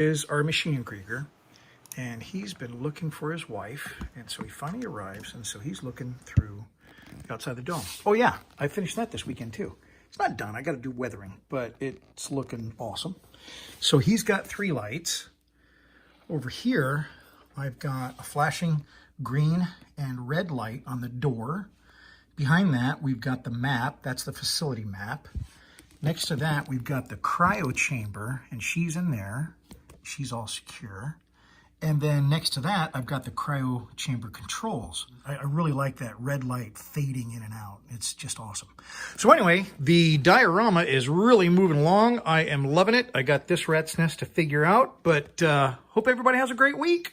Is our machine Krieger, and he's been looking for his wife, and so he finally arrives, and so he's looking through outside the dome. Oh yeah, I finished that this weekend too. It's not done, I got to do weathering, but it's looking awesome. So he's got 3 lights. Over here, I've got a flashing green and red light on the door. Behind that, we've got the map. That's the facility map. Next to that, we've got the cryo chamber, and she's in there. She's all secure. And then next to that, I've got the cryo chamber controls. I really like that red light fading in and out. It's just awesome. So anyway, the diorama is really moving along. I am loving it. I got this rat's nest to figure out, but hope everybody has a great week.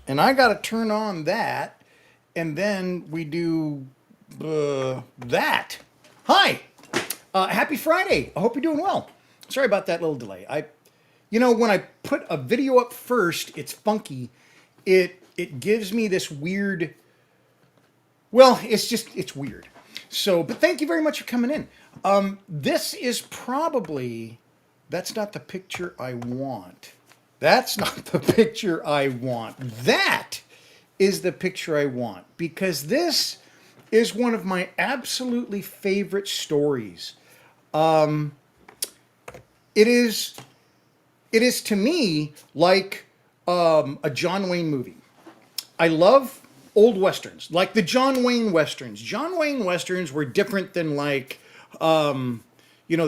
And I got to turn on that, and then we do that. Hi, happy Friday. I hope you're doing well. Sorry about that little delay. When I put a video up first, it's funky. It gives me this weird, well, it's weird. So, but thank you very much for coming in. This is probably, that's not the picture I want. That's not the picture I want. That is the picture I want, because this is one of my absolutely favorite stories. It is to me like a John Wayne movie. I love old westerns, like the John Wayne westerns. John Wayne westerns were different than like the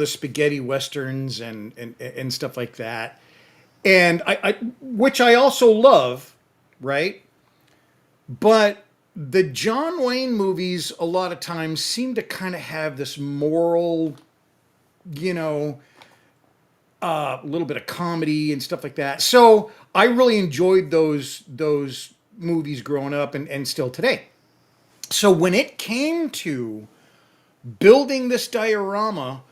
spaghetti westerns and stuff like that. And which I also love, right? But the John Wayne movies a lot of times seem to kind of have this moral, a little bit of comedy and stuff like that. So I really enjoyed those movies growing up and still today. So when it came to building this diorama,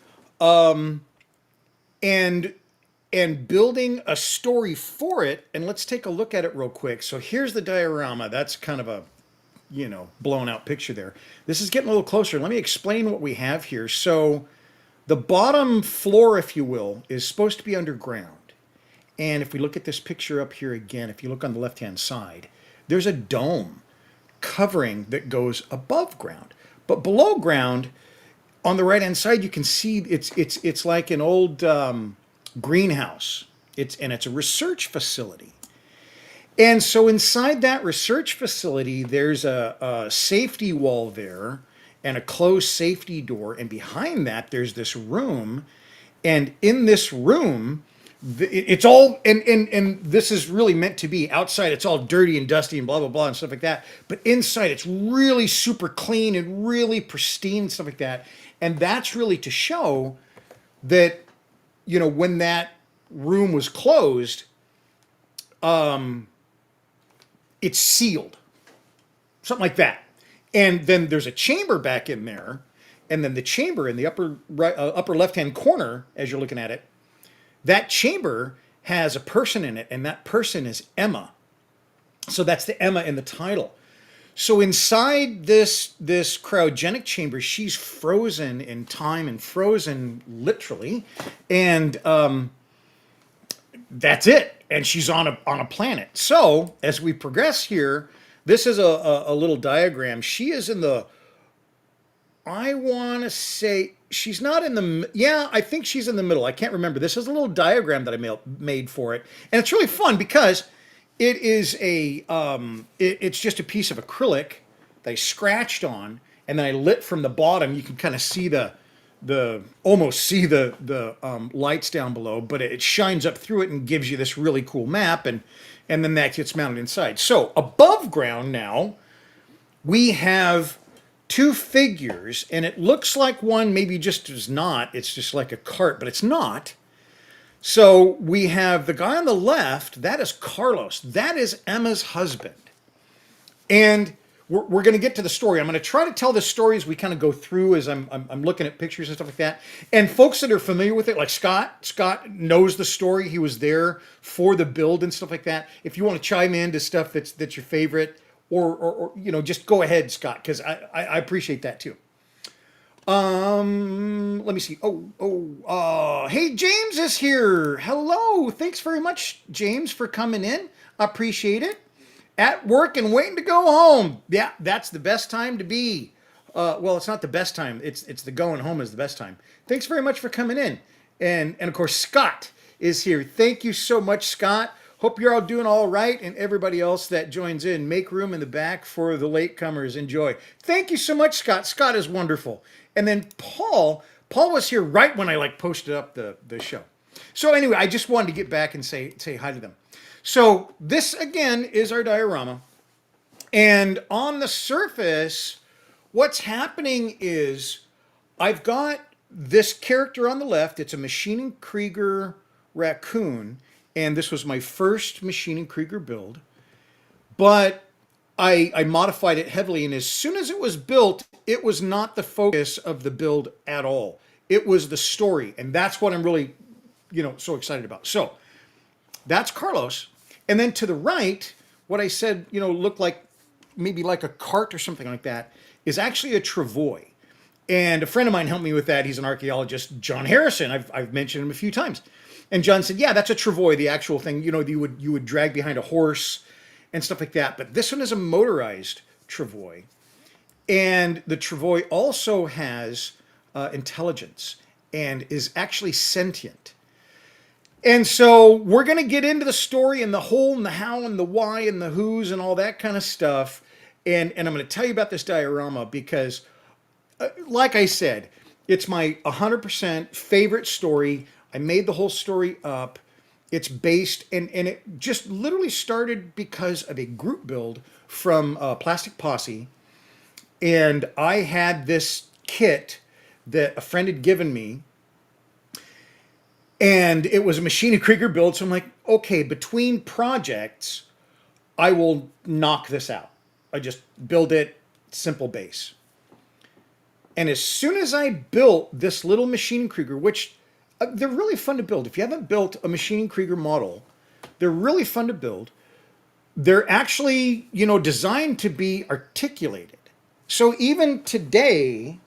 and building a story for it, and let's take a look at it real quick. So here's the diorama. That's kind of a, blown out picture there. This is getting a little closer. Let me explain what we have here. So the bottom floor, if you will, is supposed to be underground. And if we look at this picture up here again, if you look on the left-hand side, there's a dome covering that goes above ground. But below ground, on the right-hand side, you can see it's like an old greenhouse. It's a research facility. And so inside that research facility, there's a safety wall there and a closed safety door. And behind that, there's this room. And in this room, it's all, and this is really meant to be outside. It's all dirty and dusty and blah, blah, blah and stuff like that. But inside, it's really super clean and really pristine and stuff like that. And that's really to show that, when that room was closed, it's sealed, something like that. And then there's a chamber back in there, and then the chamber in the upper right, upper left-hand corner, as you're looking at it, that chamber has a person in it, and that person is Emma. So that's the Emma in the title. So inside this cryogenic chamber, she's frozen in time and frozen literally, and that's it. And she's on a planet. So as we progress here, this is a little diagram. She is in the, I want to say, she's not in the, yeah, I think she's in the middle. I can't remember. This is a little diagram that I made for it. And it's really fun because it is it's just a piece of acrylic that I scratched on, and then I lit from the bottom. You can kind of see almost see the lights down below, but it shines up through it and gives you this really cool map, and then that gets mounted inside. So above ground now, we have 2 figures, and it looks like one maybe just is not. It's just like a cart, but it's not. So we have the guy on the left, that is Carlos. That is Emma's husband. And we're going to get to the story. I'm going to try to tell the story as we kind of go through, as I'm looking at pictures and stuff like that. And folks that are familiar with it, like Scott knows the story. He was there for the build and stuff like that. If you want to chime in to stuff that's your favorite, or you know, just go ahead, Scott, because I appreciate that too. Let me see. Hey, James is here. Hello. Thanks very much, James, for coming in. Appreciate it. At work and waiting to go home. Yeah, that's the best time to be. Well, it's not the best time. It's the going home is the best time. Thanks very much for coming in. And of course, Scott is here. Thank you so much, Scott. Hope you're all doing all right, and everybody else that joins in. Make room in the back for the latecomers. Enjoy. Thank you so much, Scott. Scott is wonderful. And then Paul was here right when I like posted up the show. So anyway, I just wanted to get back and say hi to them. So this again is our diorama. And on the surface, what's happening is I've got this character on the left. It's a Maschinen Krieger raccoon. And this was my first Maschinen Krieger build. But I modified it heavily. And as soon as it was built, it was not the focus of the build at all. It was the story. And that's what I'm really, you know, so excited about. So that's Carlos. And then to the right, what I said, you know, looked like maybe like a cart or something like that, is actually a travois. And a friend of mine helped me with that. He's an archaeologist, John Harrison. I've mentioned him a few times. And John said, yeah, that's a travois, the actual thing, you know, you would drag behind a horse and stuff like that. But this one is a motorized travois. And the travois also has intelligence and is actually sentient. And so we're going to get into the story and the whole and the how and the why and the who's and all that kind of stuff. And I'm going to tell you about this diorama because, like I said, it's my 100% favorite story. I made the whole story up. It's based, and it just literally started because of a group build from Plastic Posse. And I had this kit that a friend had given me. And it was a Maschinen Krieger build. So I'm like, okay, between projects, I will knock this out. I just build it, simple base. And as soon as I built this little Maschinen Krieger, which they're really fun to build. If you haven't built a Maschinen Krieger model, they're really fun to build. They're actually, you know, designed to be articulated. So even today,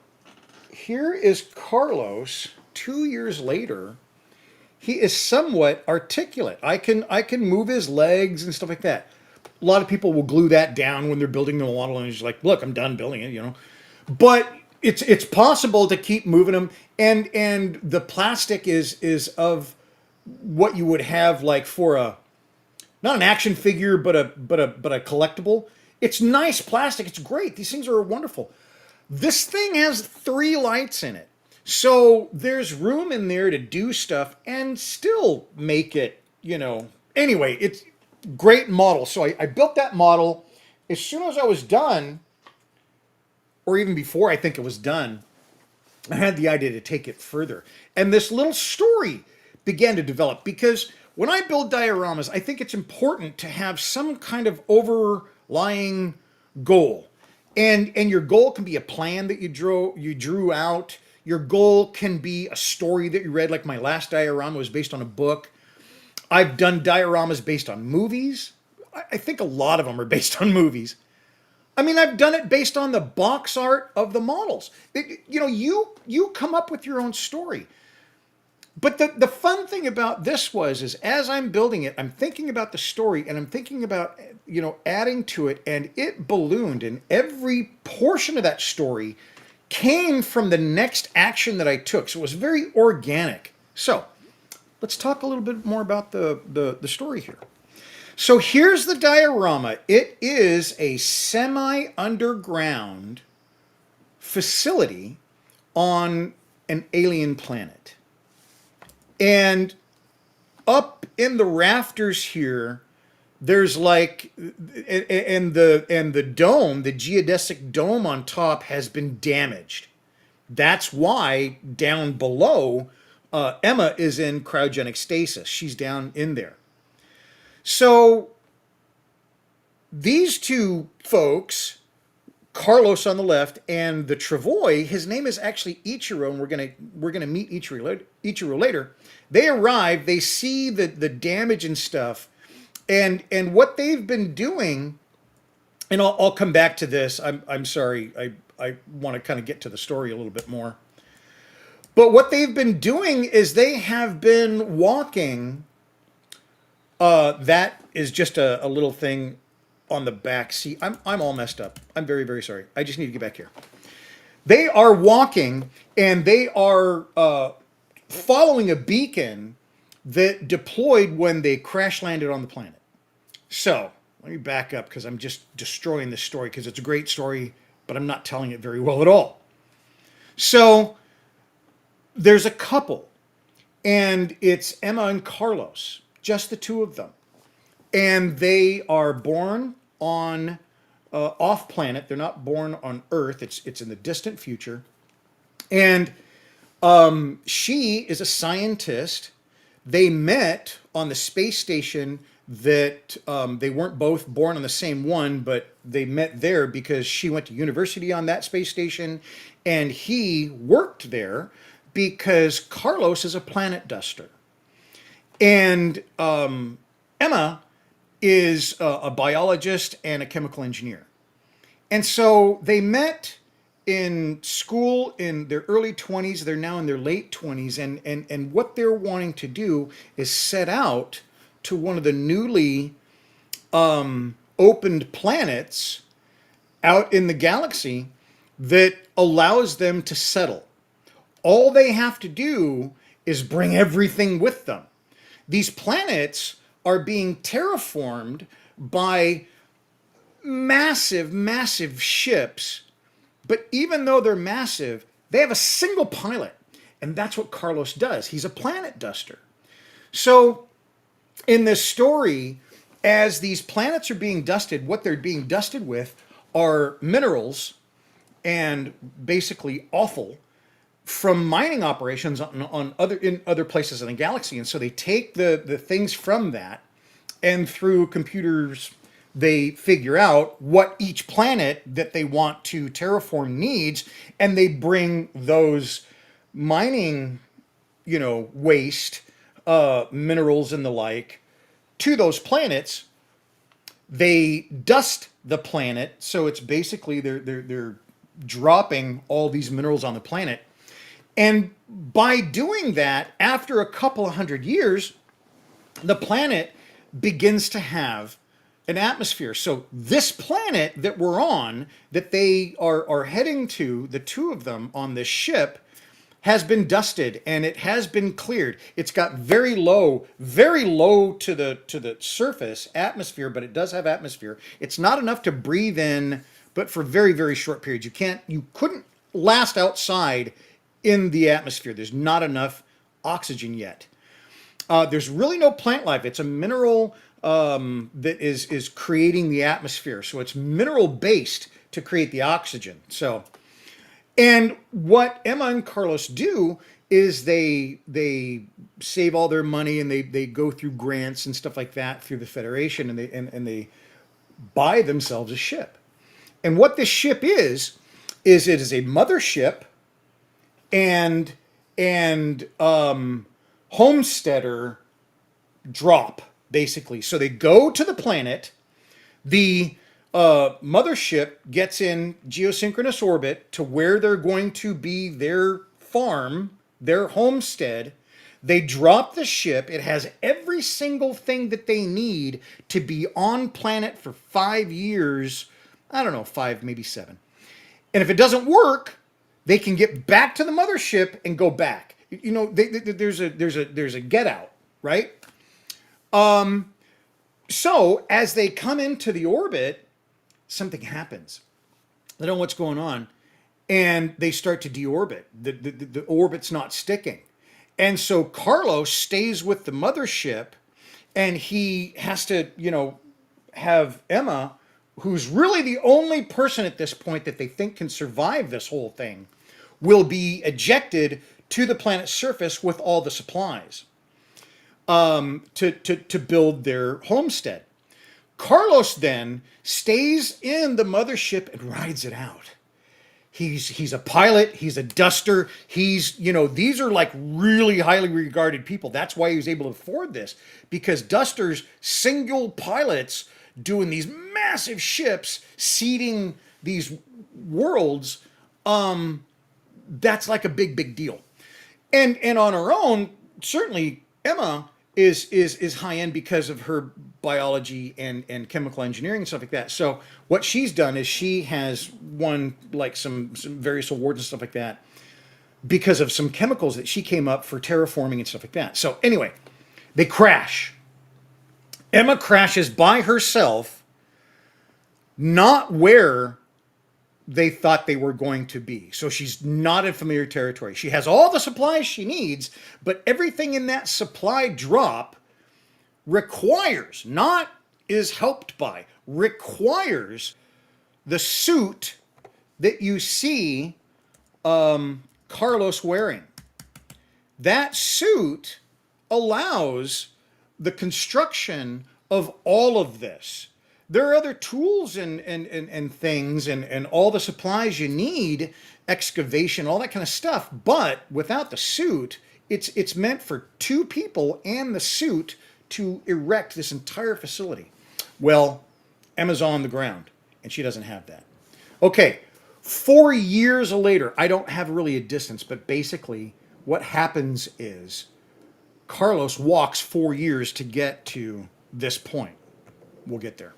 here is Carlos 2 years later. He is somewhat articulate. I can move his legs and stuff like that. A lot of people will glue that down when they're building the model and it's like, look, I'm done building it, you know. But it's possible to keep moving them, and the plastic is of what you would have like for a not an action figure, but a collectible. It's nice plastic. It's great. These things are wonderful. This thing has 3 lights in it. So there's room in there to do stuff and still make it, you know. Anyway, it's great model. So I built that model. As soon as I was done, or even before I think it was done, I had the idea to take it further. And this little story began to develop because when I build dioramas, I think it's important to have some kind of overlying goal. And your goal can be a plan that you drew out. Your goal can be a story that you read, like my last diorama was based on a book. I've done dioramas based on movies. I think a lot of them are based on movies. I mean, I've done it based on the box art of the models. You know, you come up with your own story. But the fun thing about this is as I'm building it, I'm thinking about the story and I'm thinking about, you know, adding to it, and it ballooned, and every portion of that story came from the next action that I took. So it was very organic. So let's talk a little bit more about the story here. So here's the diorama. It is a semi-underground facility on an alien planet. And up in the rafters here, there's like, and the dome, the geodesic dome on top has been damaged. That's why down below, Emma is in cryogenic stasis. She's down in there. So these two folks, Carlos on the left and the travois, his name is actually Ichiro, and we're gonna meet Ichiro later. They arrive, they see the damage and stuff, and what they've been doing and I'll come back to this. I'm sorry. I want to kind of get to the story a little bit more. But what they've been doing is they have been walking. That is just a little thing on the back seat. I'm all messed up. I'm very, very sorry. I just need to get back here. They are walking and they are following a beacon that deployed when they crash landed on the planet. So let me back up because I'm just destroying this story because it's a great story, but I'm not telling it very well at all. So there's a couple, and it's Emma and Carlos, just the two of them. And they are born on off planet. They're not born on Earth. It's in the distant future. And she is a scientist. They met on the space station that they weren't both born on the same one, but they met there because she went to university on that space station and he worked there because Carlos is a planet duster. And Emma is a biologist and a chemical engineer. And so they met in school in their early 20s. They're now in their late 20s. And what they're wanting to do is set out to one of the newly opened planets out in the galaxy that allows them to settle. All they have to do is bring everything with them. These planets are being terraformed by massive, massive ships. But even though they're massive, they have a single pilot. And that's what Carlos does. He's a planet duster. So in this story, as these planets are being dusted, what they're being dusted with are minerals and basically offal from mining operations on other places in the galaxy. And so they take the things from that, and through computers they figure out what each planet that they want to terraform needs, and they bring those mining, waste, minerals and the like to those planets. They dust the planet, so it's basically they're dropping all these minerals on the planet. And by doing that, after a couple of hundred years, the planet begins to have an atmosphere. So this planet that we're on, that they are heading to, the two of them on this ship, has been dusted and it has been cleared. It's got very low to the surface atmosphere, but it does have atmosphere. It's not enough to breathe in, but for very, very short periods. You couldn't last outside in the atmosphere. There's not enough oxygen yet. There's really no plant life. It's a mineral that is creating the atmosphere. So it's mineral based to create the oxygen. So, and what Emma and Carlos do is they save all their money and they go through grants and stuff like that through the Federation, and they buy themselves a ship. And what this ship is it is a mothership and homesteader drop, basically. So they go to the planet. The mothership gets in geosynchronous orbit to where they're going to be their farm, their homestead. They drop the ship. It has every single thing that they need to be on planet for 5 years. I don't know, 5, maybe 7. And if it doesn't work, they can get back to the mothership and go back. There's a get out, right? So as they come into the orbit, something happens. They don't know what's going on, and they start to deorbit. The orbit's not sticking. And so Carlos stays with the mothership, and he has to, have Emma, who's really the only person at this point that they think can survive this whole thing, will be ejected to the planet's surface with all the supplies to build their homestead. Carlos then stays in the mothership and rides it out. He's a pilot. He's a duster. These are like really highly regarded people. That's why he was able to afford this, because dusters, single pilots doing these massive ships seeding these worlds, that's like a big deal. And on her own, certainly Emma is high end because of her biology and chemical engineering and stuff like that. So what she's done is she has won like some various awards and stuff like that because of some chemicals that she came up for terraforming and stuff like that. So anyway, they crash. Emma crashes by herself, not where they thought they were going to be. So she's not in familiar territory. She has all the supplies she needs, but everything in that supply drop requires, not is helped by, requires the suit that you see Carlos wearing. That suit allows the construction of all of this. There are other tools and things and all the supplies you need, excavation, all that kind of stuff. But without the suit, it's meant for two people and the suit to erect this entire facility. Well, Emma's on the ground and she doesn't have that. Okay, 4 years later, I don't have really a distance, but basically what happens is Carlos walks 4 years to get to this point. We'll get there.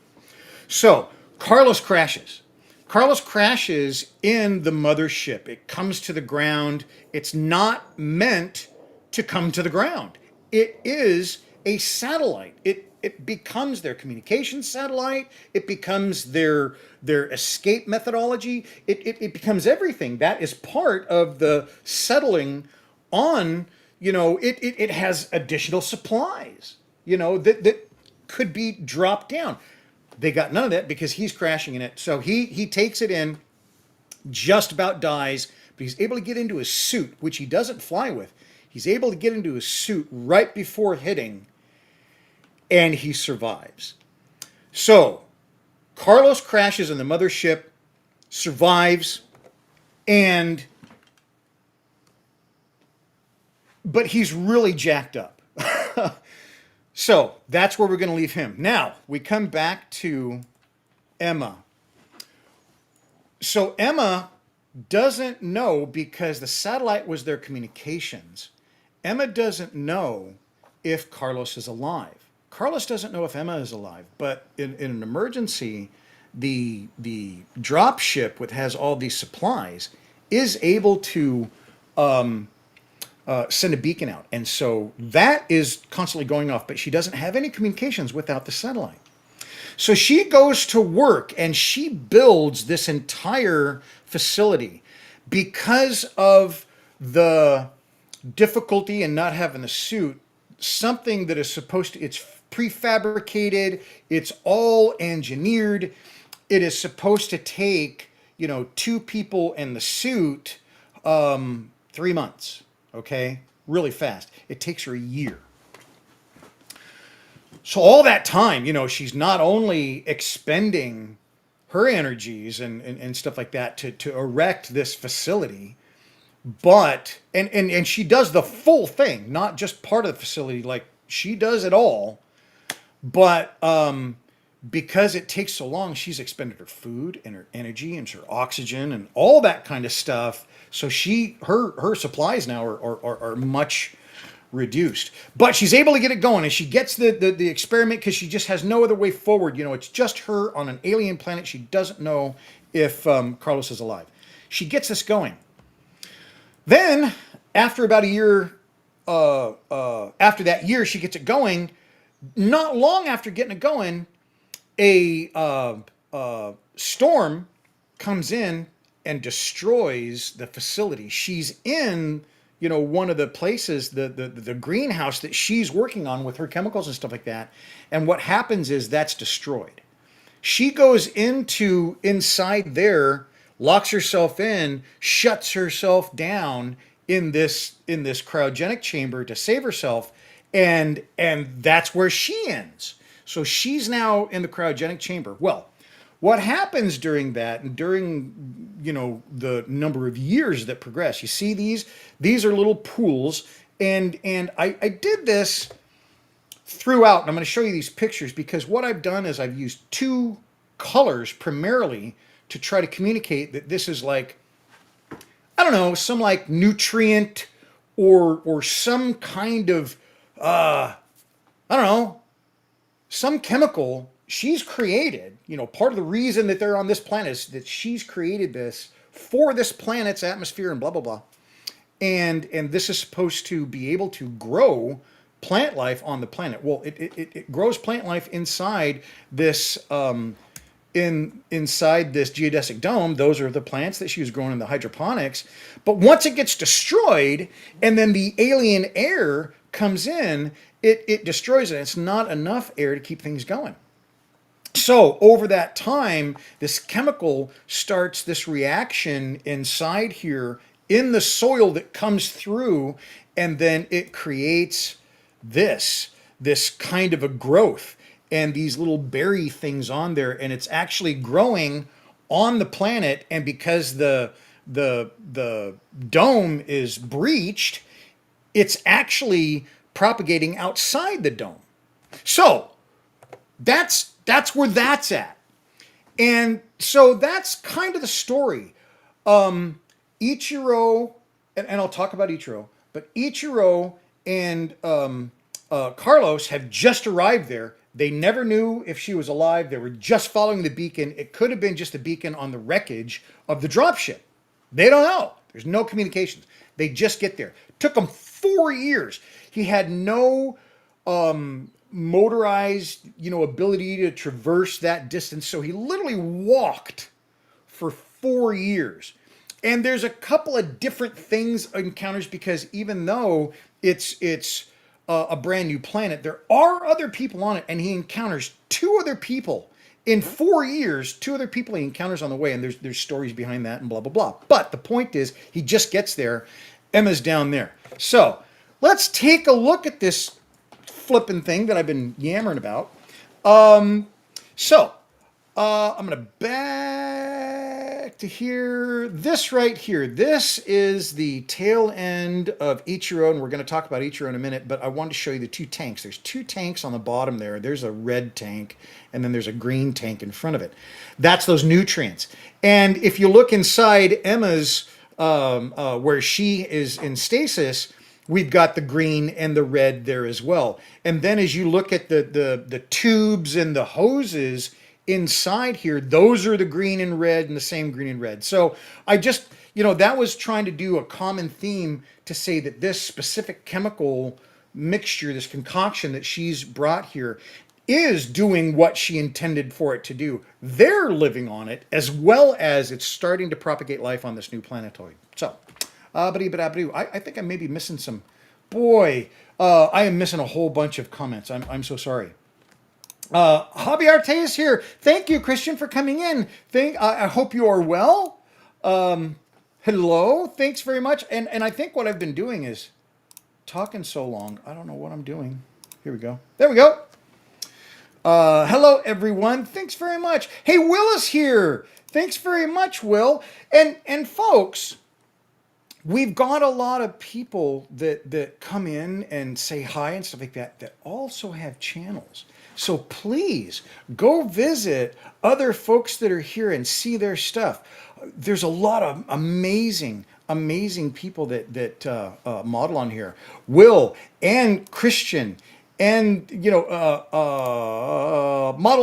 So Carlos crashes. Carlos crashes in the mothership. It comes to the ground. It's not meant to come to the ground. It is a satellite. It becomes their communication satellite. It becomes their escape methodology. It becomes everything. That is part of the settling on, it has additional supplies, that could be dropped down. They got none of that because he's crashing in it. So he takes it in, just about dies, but he's able to get into his suit, which he doesn't fly with. He's able to get into his suit right before hitting, and he survives. So Carlos crashes in the mothership, survives, but he's really jacked up. So that's where we're going to leave him. Now we come back to Emma. So Emma doesn't know, because the satellite was their communications. Emma doesn't know if Carlos is alive. Carlos doesn't know if Emma is alive, but in an emergency, the drop ship, which has all these supplies, is able to send a beacon out. And so that is constantly going off, but she doesn't have any communications without the satellite. So she goes to work and she builds this entire facility because of the difficulty in not having the suit. Something that is supposed to, it's prefabricated, it's all engineered. It is supposed to take, two people in the suit 3 months. Okay, really fast. It takes her a year. So all that time, she's not only expending her energies and stuff like that to erect this facility, but and she does the full thing, not just part of the facility. Like, she does it all, but because it takes so long, she's expended her food and her energy and her oxygen and all that kind of stuff. So her supplies now are much reduced, but she's able to get it going, and she gets the experiment because she just has no other way forward. It's just her on an alien planet. She doesn't know if Carlos is alive. She gets this going. Then after about a year, after that year, she gets it going. Not long after getting it going, a storm comes in and destroys the facility. She's in, one of the places, the greenhouse that she's working on with her chemicals and stuff like that. And what happens is that's destroyed. She goes inside there, locks herself in, shuts herself down in this cryogenic chamber to save herself, and that's where she ends. So she's now in the cryogenic chamber. Well, what happens during that, and during the number of years that progress, you see these are little pools, and I did this throughout, and I'm going to show you these pictures because what I've done is I've used two colors primarily to try to communicate that this is like, I don't know, some like nutrient or some kind of I don't know, some chemical she's created. You know, part of the reason that they're on this planet is that she's created this for this planet's atmosphere and blah blah blah. And this is supposed to be able to grow plant life on the planet. Well, it grows plant life inside this inside this geodesic dome. Those are the plants that she was growing in the hydroponics. But once it gets destroyed and then the alien air comes in, it destroys it. It's not enough air to keep things going. So over that time, this chemical starts this reaction inside here in the soil that comes through, and then it creates this kind of a growth and these little berry things on there, and it's actually growing on the planet. And because the dome is breached, it's actually propagating outside the dome. So that's where that's at. And so that's kind of the story. Ichiro, and I'll talk about Ichiro, but Ichiro and Carlos have just arrived there. They never knew if she was alive. They were just following the beacon. It could have been just a beacon on the wreckage of the dropship. They don't know. There's no communications. They just get there. Took them 4 years. He had no motorized, ability to traverse that distance. So he literally walked for 4 years. And there's a couple of different things encounters, because even though it's a brand new planet, there are other people on it, and he encounters 2 other people in 4 years. 2 other people he encounters on the way, and there's stories behind that and blah blah blah. But the point is, he just gets there. Emma's down there. So let's take a look at this flipping thing that I've been yammering about. I'm gonna back to here. This right here, this is the tail end of Ichiro, and we're going to talk about Ichiro in a minute, but I wanted to show you the 2 tanks. There's 2 tanks on the bottom there. There's a red tank, and then there's a green tank in front of it. That's those nutrients. And if you look inside Emma's, where she is in stasis, we've got the green and the red there as well. And then as you look at the tubes and the hoses inside here, those are the green and red, and the same green and red. So I just, that was trying to do a common theme to say that this specific chemical mixture, this concoction that she's brought here, is doing what she intended for it to do. They're living on it, as well as it's starting to propagate life on this new planetoid. So, I think I may be missing some. Boy, I am missing a whole bunch of comments. I'm so sorry. Hobby Arte is here. Thank you, Christian, for coming in. I hope you are well. Hello. Thanks very much. And I think what I've been doing is talking so long. I don't know what I'm doing. Here we go. There we go. Hello, everyone. Thanks very much. Hey, Will is here. Thanks very much, Will. And folks, we've got a lot of people that come in and say hi and stuff like that also have channels. So please go visit other folks that are here and see their stuff. There's a lot of amazing people that model on here. Will and Christian and Model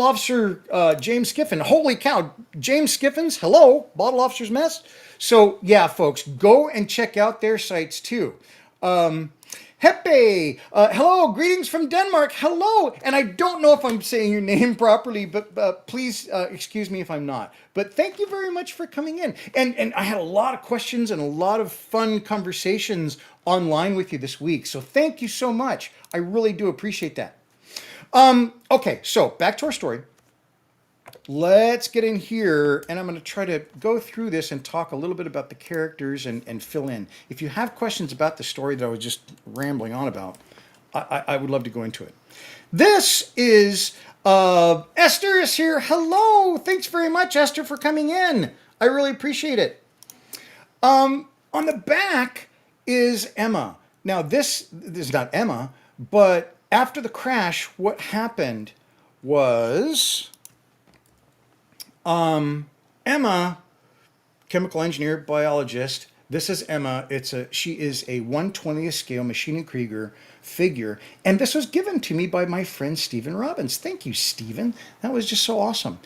Officer James Skiffin. Holy cow, James Skiffins, hello, Model Officer's Mess. So yeah, folks, go and check out their sites too. Hepe, hello, greetings from Denmark, hello. And I don't know if I'm saying your name properly, but please excuse me if I'm not. But thank you very much for coming in. And I had a lot of questions and a lot of fun conversations online with you this week. So thank you so much. I really do appreciate that. Okay, so back to our story. Let's get in here, and I'm going to try to go through this and talk a little bit about the characters and fill in. If you have questions about the story that I was just rambling on about, I would love to go into it. This is Esther is here. Hello. Thanks very much, Esther, for coming in. I really appreciate it. On the back is Emma. Now, this is not Emma, but after the crash, what happened was Emma, chemical engineer, biologist. This is Emma. She is a 1/20th scale Machine and Krieger figure, and this was given to me by my friend Stephen Robbins. Thank you, Stephen. That was just so awesome.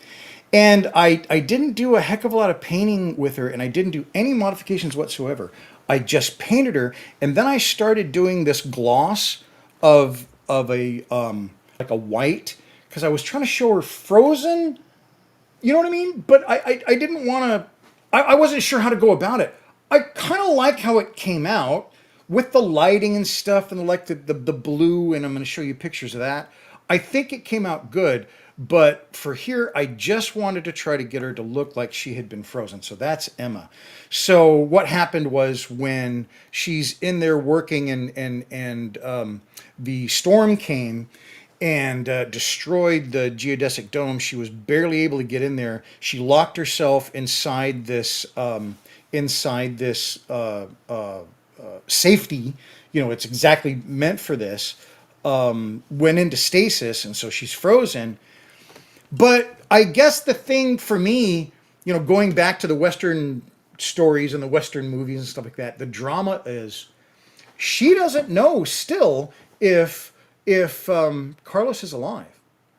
And I didn't do a heck of a lot of painting with her, and I didn't do any modifications whatsoever. I just painted her, and then I started doing this gloss of a like a white, because I was trying to show her frozen. You know what I mean? But I didn't want to, I wasn't sure how to go about it. I kind of like how it came out with the lighting and stuff, and like the blue, and I'm going to show you pictures of that. I think it came out good, but for here, I just wanted to try to get her to look like she had been frozen. So that's Emma. So what happened was, when she's in there working, and the storm came and destroyed the geodesic dome. She was barely able to get in there. She locked herself inside this safety. You know, it's exactly meant for this. Went into stasis, and so she's frozen. But I guess the thing for me, you know, going back to the Western stories and the Western movies and stuff like that, the drama is she doesn't know still if Carlos is alive.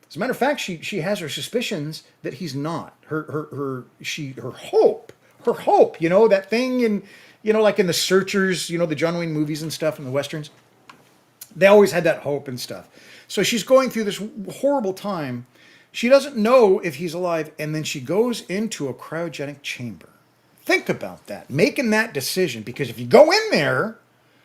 As a matter of fact, she has her suspicions that he's not. Her hope. You know, that thing in, you know, like in the Searchers, you know, the John Wayne movies and stuff, and the westerns. They always had that hope and stuff. So she's going through this horrible time. She doesn't know if he's alive, and then she goes into a cryogenic chamber. Think about that, making that decision, because if you go in there,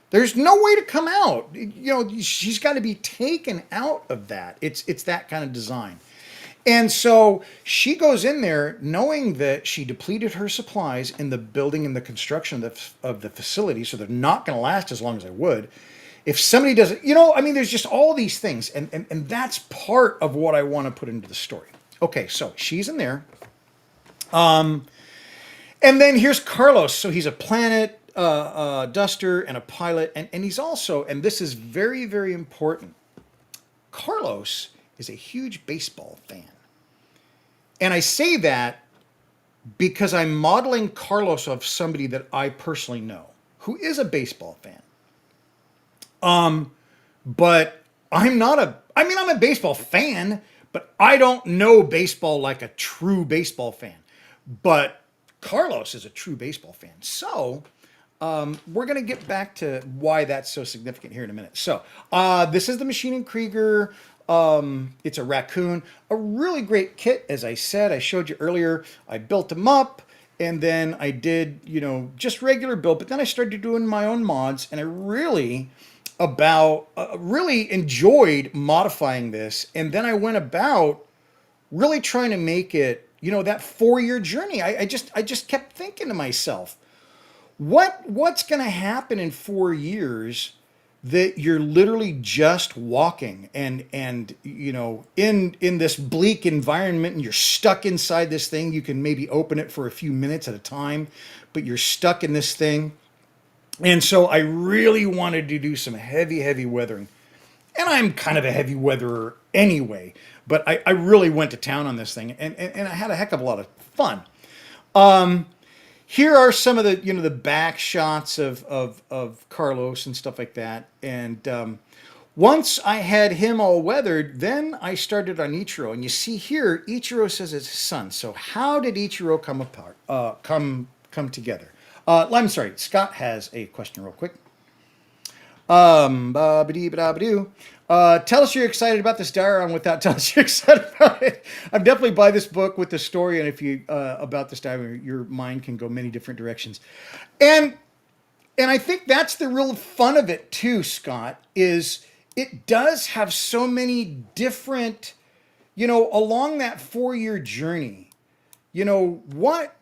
there's no way to come out. You know, she's got to be taken out of that. It's that kind of design. And so she goes in there knowing that she depleted her supplies in the building and the construction of the facility, so they're not going to last as long as they would. If somebody doesn't, you know, I mean, there's just all these things. And that's part of what I want to put into the story. Okay, so she's in there. And then here's Carlos. So he's a planet duster and a pilot. And he's also, and this is very, very important, Carlos is a huge baseball fan. And I say that because I'm modeling Carlos of somebody that I personally know who is a baseball fan. But I'm a baseball fan, but I don't know baseball like a true baseball fan. But Carlos is a true baseball fan. So we're going to get back to why that's so significant here in a minute. So this is the Machine and Krieger. It's a raccoon, a really great kit. As I said, I showed you earlier, I built them up, and then I did, you know, just regular build, but then I started doing my own mods, and I really enjoyed modifying this. And then I went about really trying to make it, you know, that 4-year journey. I just kept thinking to myself, what's going to happen in 4 years that you're literally just walking and you know, in this bleak environment, and you're stuck inside this thing. You can maybe open it for a few minutes at a time, but you're stuck in this thing. And so I really wanted to do some heavy weathering. And I'm kind of a heavy weatherer anyway, but I really went to town on this thing, and I had a heck of a lot of fun. Here are some of the, you know, the back shots of Carlos and stuff like that. And once I had him all weathered, then I started on Ichiro. And you see here, Ichiro says it's his son. So how did Ichiro come apart? Come together? I'm sorry, Scott has a question real quick. Tell us you're excited about this diorama without telling us you're excited about it. I'm definitely buy this book with the story, and if you about this diorama, your mind can go many different directions. And I think that's the real fun of it too, Scott, is it does have so many different, you know, along that 4-year journey, you know, what.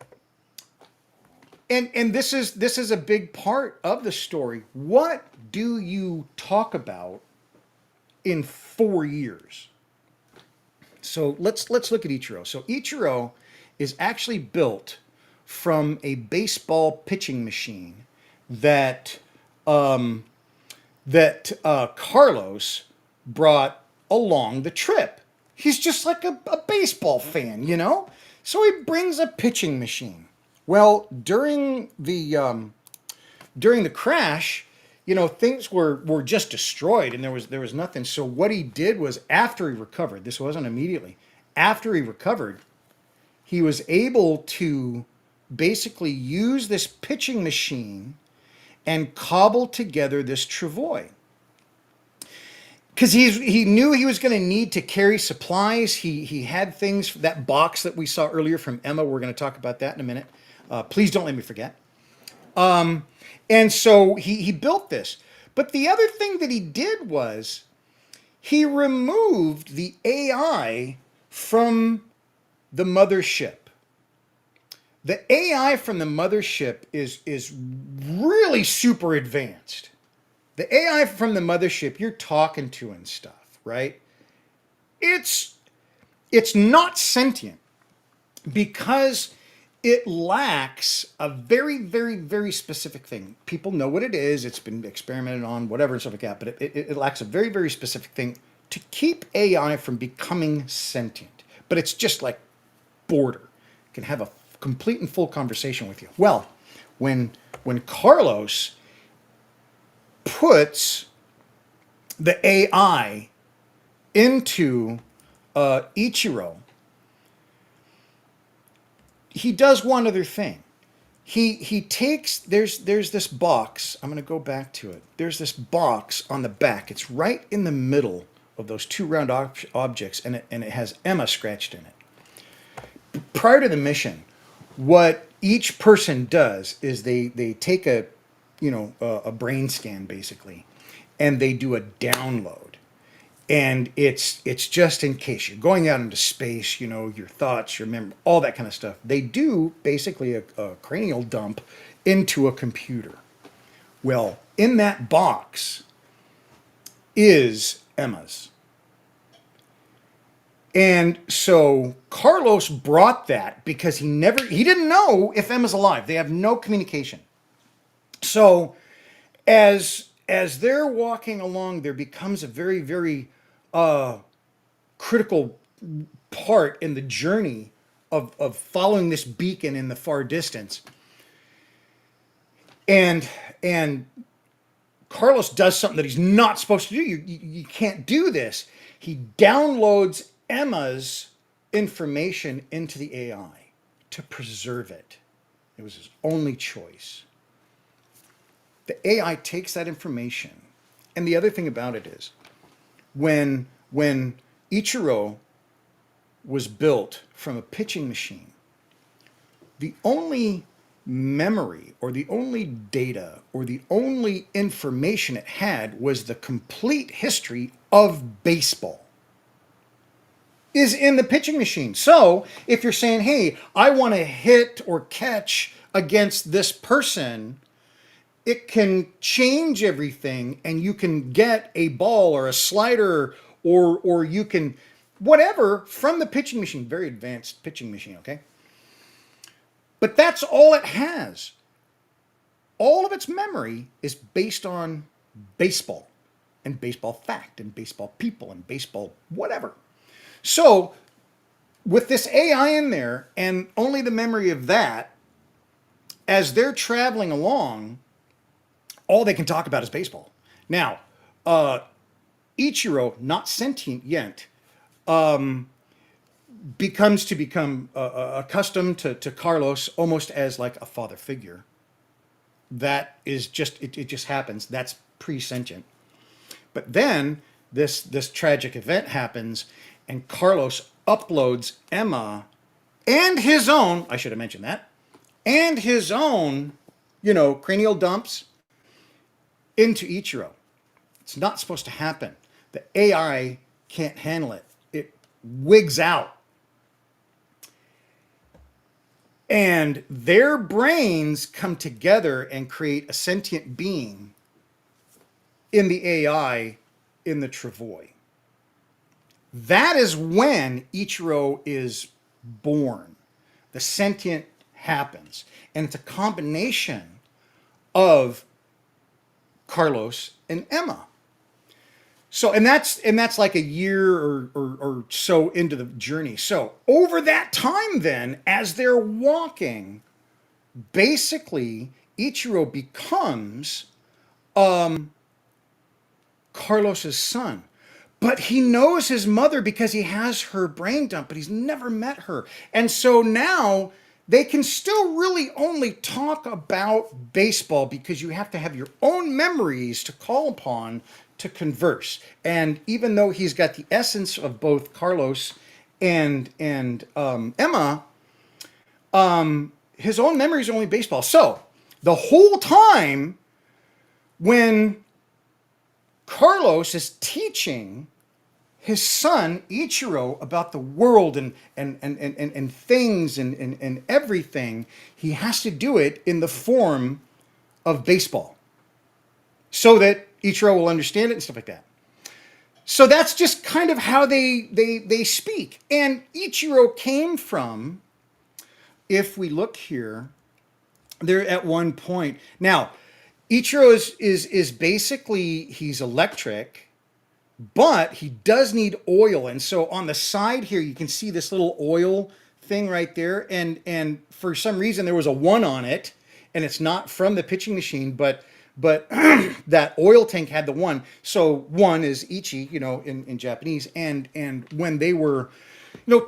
And this is a big part of the story. What do you talk about in 4 years? So let's look at Ichiro. So Ichiro is actually built from a baseball pitching machine that Carlos brought along the trip. He's just like a baseball fan, you know? So he brings a pitching machine. Well, during the crash, things were just destroyed, and there was nothing. So what he did was, after he recovered, this wasn't immediately. After he recovered, he was able to basically use this pitching machine and cobble together this travois. Because he knew he was going to need to carry supplies. He had things, that box that we saw earlier from Emma. We're going to talk about that in a minute. Please don't let me forget. And so he built this. But the other thing that he did was he removed the AI from the mothership. The AI from the mothership is really super advanced. The AI from the mothership you're talking to and stuff, right? It's not sentient because it lacks a very, very, very specific thing. People know what it is. It's been experimented on, whatever, and stuff like that. But it lacks a very, very specific thing to keep AI from becoming sentient. But it's just like border. It can have a complete and full conversation with you. Well, when Carlos puts the AI into Ichiro, he does one other thing. He takes, there's this box. I'm going to go back to it. There's this box on the back. It's right in the middle of those two round objects, and it has Emma scratched in it. Prior to the mission, what each person does is they take a brain scan, basically, and they do a download. And it's just in case you're going out into space, your thoughts, your memory, all that kind of stuff. They do basically a cranial dump into a computer. Well, in that box is Emma's. And so Carlos brought that because he didn't know if Emma's alive. They have no communication. So as they're walking along, there becomes a very, very critical part in the journey of following this beacon in the far distance. And Carlos does something that he's not supposed to do. You can't do this. He downloads Emma's information into the AI to preserve it. It was his only choice. The AI takes that information. And the other thing about it is, when Ichiro was built from a pitching machine, the only memory or the only data or the only information it had was the complete history of baseball is in the pitching machine. So if you're saying, hey, I want to hit or catch against this person, it can change everything and you can get a ball or a slider or you can whatever from the pitching machine. Very advanced pitching machine, okay? But that's all it has. All of its memory is based on baseball and baseball fact and baseball people and baseball whatever. So with this AI in there and only the memory of that, as they're traveling along, all they can talk about is baseball. Now, Ichiro, not sentient yet, become accustomed to Carlos almost as like a father figure. That is just, it just happens. That's pre-sentient. But then this tragic event happens and Carlos uploads Emma and his own, I should have mentioned that, and his own, cranial dumps into Ichiro. It's not supposed to happen. The AI can't handle it. It wigs out. And their brains come together and create a sentient being in the AI in the travois. That is when Ichiro is born. The sentient happens. And it's a combination of Carlos and Emma. So, and that's like a year or so into the journey. So over that time, then, as they're walking, basically Ichiro becomes Carlos's son. But he knows his mother because he has her brain dump, but he's never met her. And so now they can still really only talk about baseball because you have to have your own memories to call upon to converse. And even though he's got the essence of both Carlos and Emma, his own memories are only baseball. So the whole time when Carlos is teaching his son Ichiro about the world and things and everything, he has to do it in the form of baseball so that Ichiro will understand it and stuff like that. So that's just kind of how they speak. And Ichiro came from, if we look here, they're at one point. Now, Ichiro is basically, he's electric, but he does need oil. And so on the side here, you can see this little oil thing right there. And for some reason, there was a 1 on it, and it's not from the pitching machine, but that oil tank had the 1. So 1 is ichi, in Japanese. And when they were,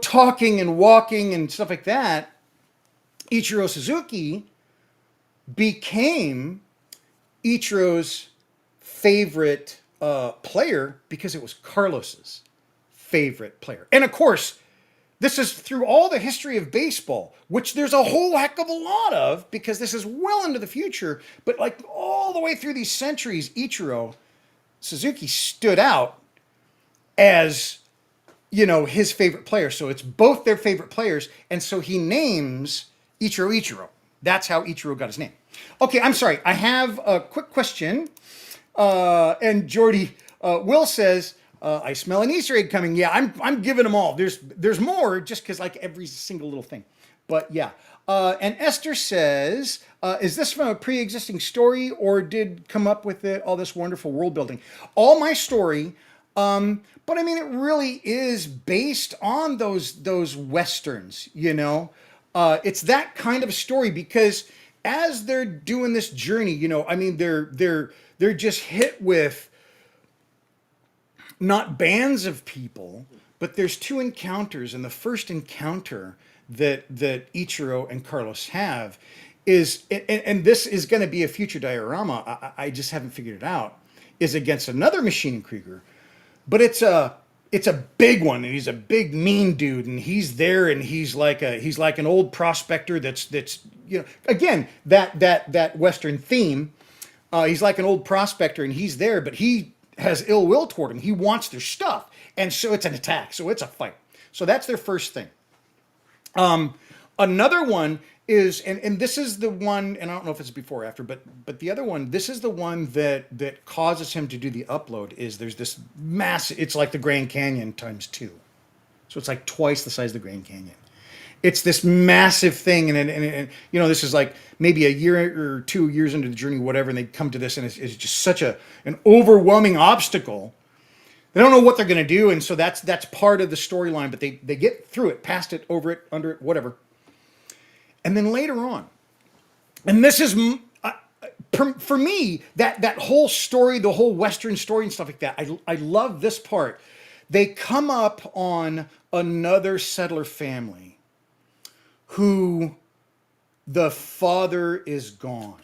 talking and walking and stuff like that, Ichiro Suzuki became Ichiro's favorite player because it was Carlos's favorite player. And of course, this is through all the history of baseball, which there's a whole heck of a lot of because this is well into the future. But like all the way through these centuries, Ichiro Suzuki stood out as, his favorite player. So it's both their favorite players. And so he names Ichiro. That's how Ichiro got his name. Okay, I'm sorry. I have a quick question. And Jordy Will says, I smell an Easter egg coming. Yeah, I'm giving them all. There's more just because like every single little thing. But yeah. And Esther says, is this from a pre-existing story or did come up with it, all this wonderful world building? All my story. But I mean, it really is based on those Westerns, It's that kind of story because as they're doing this journey, I mean, they're just hit with not bands of people, but there's 2 encounters, and the first encounter that Ichiro and Carlos have is, and this is going to be a future diorama. I just haven't figured it out. Is against another Machine Krieger, but it's a big one, and he's a big mean dude, and he's there, and he's like an old prospector that's again that Western theme. He's like an old prospector, and he's there, but he has ill will toward him. He wants their stuff, and so it's an attack. So it's a fight. So that's their first thing. Another one is, and this is the one, and I don't know if it's before or after, but the other one, this is the one that causes him to do the upload. Is there's this massive, it's like the Grand Canyon times 2, so it's like twice the size of the Grand Canyon. It's this massive thing, and this is like maybe a year or 2 years into the journey, whatever, and they come to this, and it's just such an overwhelming obstacle. They don't know what they're going to do, and so that's part of the storyline. But they get through it, past it, over it, under it, whatever. And then later on, and this is for me that whole story, the whole Western story and stuff like that. I love this part. They come up on another settler family who the father is gone.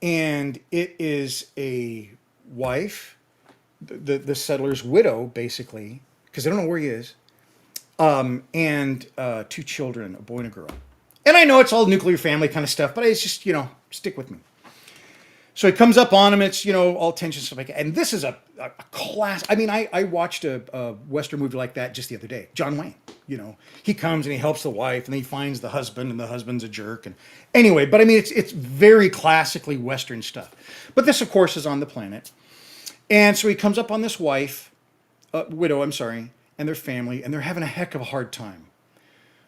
And it is a wife, the settler's widow, basically, because they don't know where he is, and 2 children, a boy and a girl. And I know it's all nuclear family kind of stuff, but it's just, stick with me. So he comes up on him. It's, all tension stuff like that. And this is a class. I mean, I watched a Western movie like that just the other day. John Wayne, he comes and he helps the wife, and then he finds the husband, and the husband's a jerk. And anyway, but I mean, it's very classically Western stuff. But this, of course, is on the planet. And so he comes up on this widow, and their family, and they're having a heck of a hard time.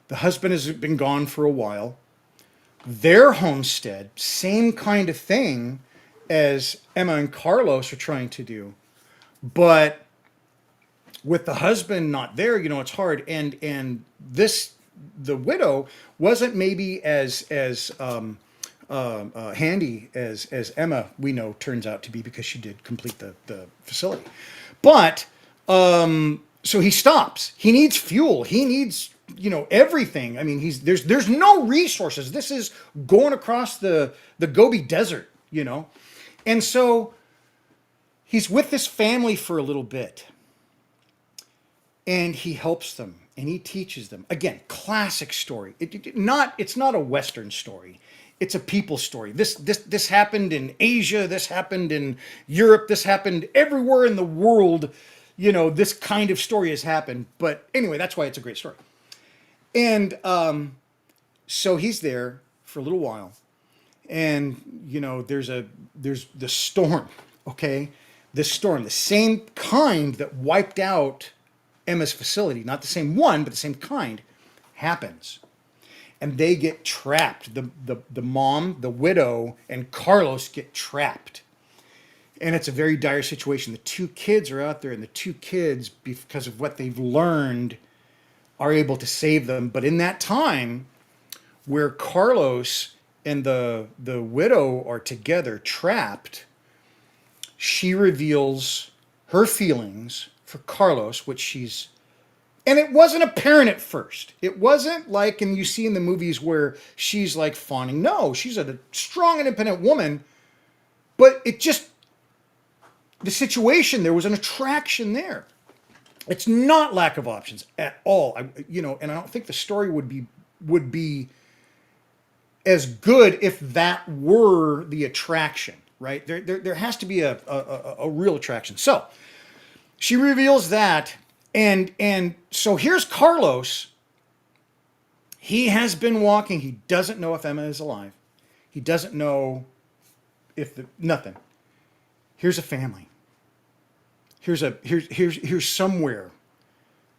The husband has been gone for a while. Their homestead, same kind of thing as Emma and Carlos are trying to do. But with the husband not there, it's hard. And this, the widow wasn't maybe as handy as Emma, we know, turns out to be, because she did complete the facility. But so he stops. He needs fuel. He needs everything. I mean, there's no resources. This is going across the Gobi Desert, and so he's with this family for a little bit, and he helps them and he teaches them. Again, classic story. It's not a Western story. It's a people story. This happened in Asia. This happened in Europe. This happened everywhere in the world. This kind of story has happened. But anyway, that's why it's a great story. And so he's there for a little while, and there's the storm. Okay, this storm, the same kind that wiped out Emma's facility, not the same one, but the same kind, happens. And they get trapped. The mom, the widow, and Carlos get trapped. And it's a very dire situation. The two kids are out there, and the two kids, because of what they've learned, are able to save them. But in that time where Carlos and the widow are together, trapped, she reveals her feelings for Carlos, and it wasn't apparent at first. It wasn't like, and you see in the movies where she's like fawning. No, she's a strong, independent woman, but the situation, there was an attraction there. It's not lack of options at all. And I don't think the story would be as good if that were the attraction, right? There has to be a real attraction. So she reveals that, and so here's Carlos. He has been walking. He doesn't know if Emma is alive. He doesn't know nothing. Here's a family. Here's somewhere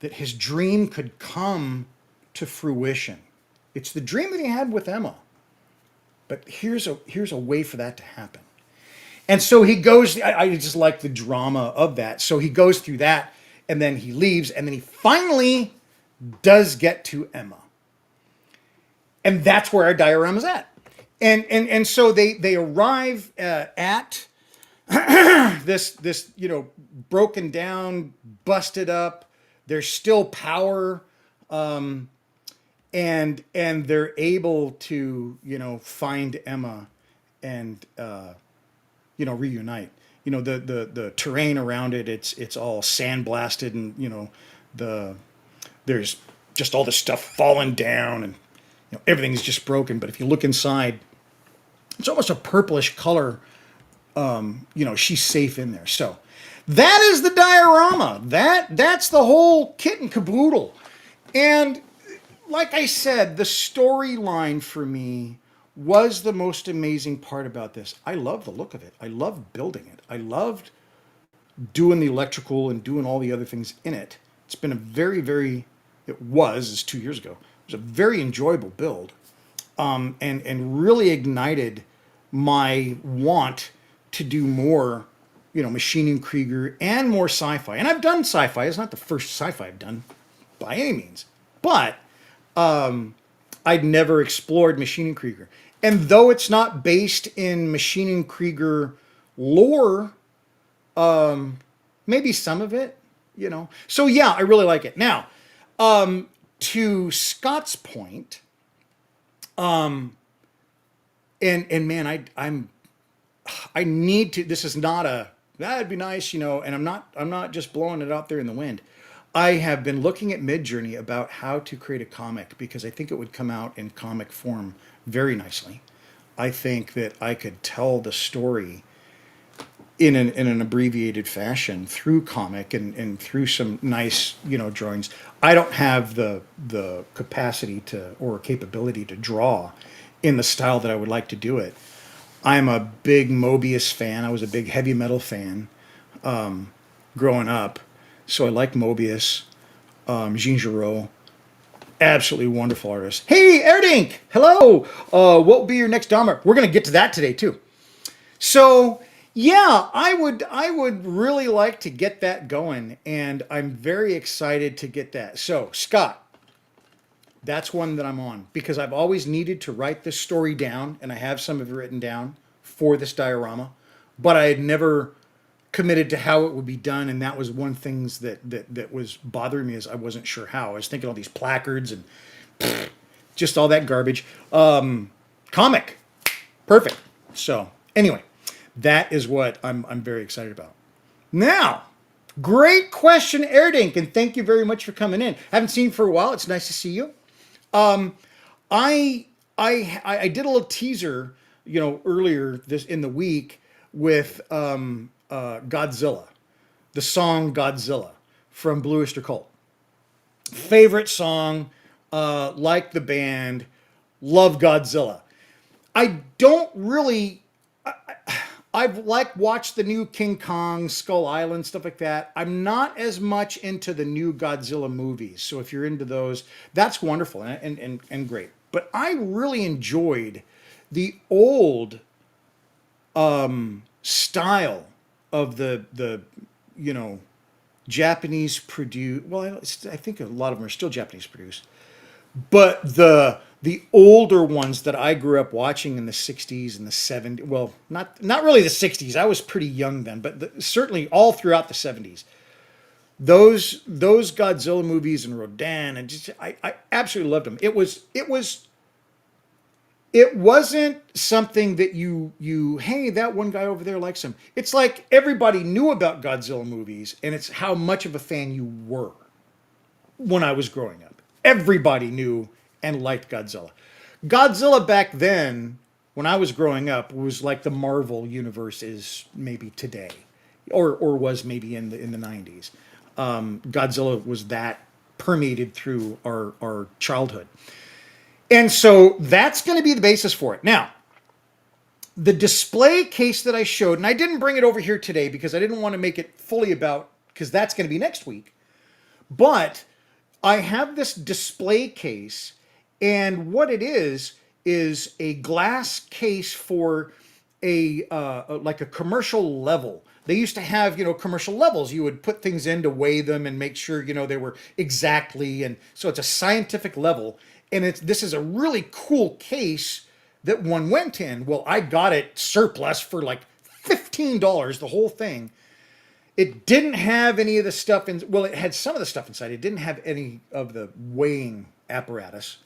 that his dream could come to fruition. It's the dream that he had with Emma. But here's a way for that to happen. And so he goes, I just like the drama of that. So he goes through that, and then he leaves, and then he finally does get to Emma. And that's where our diorama's at. And so they arrive at this broken down, busted up. There's still power, and they're able to find Emma and reunite. The terrain around it, it's all sandblasted, and there's just all this stuff falling down, and everything's just broken. But if you look inside, it's almost a purplish color. She's safe in there. So that is the diorama. That's the whole kit and caboodle. And like I said, the storyline for me was the most amazing part about this. I love the look of it. I loved building it. I loved doing the electrical and doing all the other things in it. It's been it's 2 years ago. It was a very enjoyable build, and really ignited my want to do more, machining Krieger and more sci-fi. And I've done sci-fi. It's not the first sci-fi I've done by any means, but I'd never explored machining Krieger. And though it's not based in machining Krieger lore, maybe some of it, So yeah, I really like it. Now, to Scott's point, and man, I need to. This is not that'd be nice, And I'm not just blowing it out there in the wind. I have been looking at Midjourney about how to create a comic, because I think it would come out in comic form very nicely. I think that I could tell the story in an abbreviated fashion through comic and through some nice, drawings. I don't have the capacity or capability to draw in the style that I would like to do it. I'm a big Mobius fan. I was a big heavy metal fan growing up. So I like Mobius, Jean Giraud, absolutely wonderful artist. Hey, Erdink, hello. What will be your next Dahmer? We're going to get to that today too. So Yeah, I would really like to get that going, and I'm very excited to get that. So, Scott, that's one that I'm on because I've always needed to write this story down, and I have some of it written down for this diorama, but I had never committed to how it would be done, and that was one things that was bothering me is I wasn't sure how. I was thinking all these placards and just all that garbage. Comic, perfect. So anyway, that is what I'm very excited about. Now, great question, Airdink, and thank you very much for coming in. Haven't seen you for a while. It's nice to see you. I I did a little teaser, earlier this in the week with Godzilla, the song Godzilla from Blue Oyster Cult. Favorite song, like the band, love Godzilla. I don't really. I've like watched the new King Kong, Skull Island, stuff like that. I'm not as much into the new Godzilla movies. So if you're into those, that's wonderful and great. But I really enjoyed the old style of the you know Japanese produced. Well, I think a lot of them are still Japanese produced, but the older ones that I grew up watching in the 60s and the 70s, well, not really the 60s. I was pretty young then, but certainly all throughout the 70s. Those Godzilla movies and Rodan and just I absolutely loved them. It wasn't something that you hey, that one guy over there likes him. It's like everybody knew about Godzilla movies, and it's how much of a fan you were when I was growing up. Everybody knew and liked Godzilla. Godzilla back then, when I was growing up, was like the Marvel universe is maybe today, or was maybe in the 90s. Godzilla was that permeated through our childhood. And so that's going to be the basis for it. Now, the display case that I showed, and I didn't bring it over here today because I didn't want to make it fully about, because that's going to be next week. But I have this display case, and what it is a glass case for a like a commercial level. They used to have, commercial levels. You would put things in to weigh them and make sure, they were exactly. And so it's a scientific level. And this is a really cool case that one went in. Well, I got it surplus for like $15, the whole thing. It didn't have any of the stuff in, well, it had some of the stuff inside. It didn't have any of the weighing apparatus.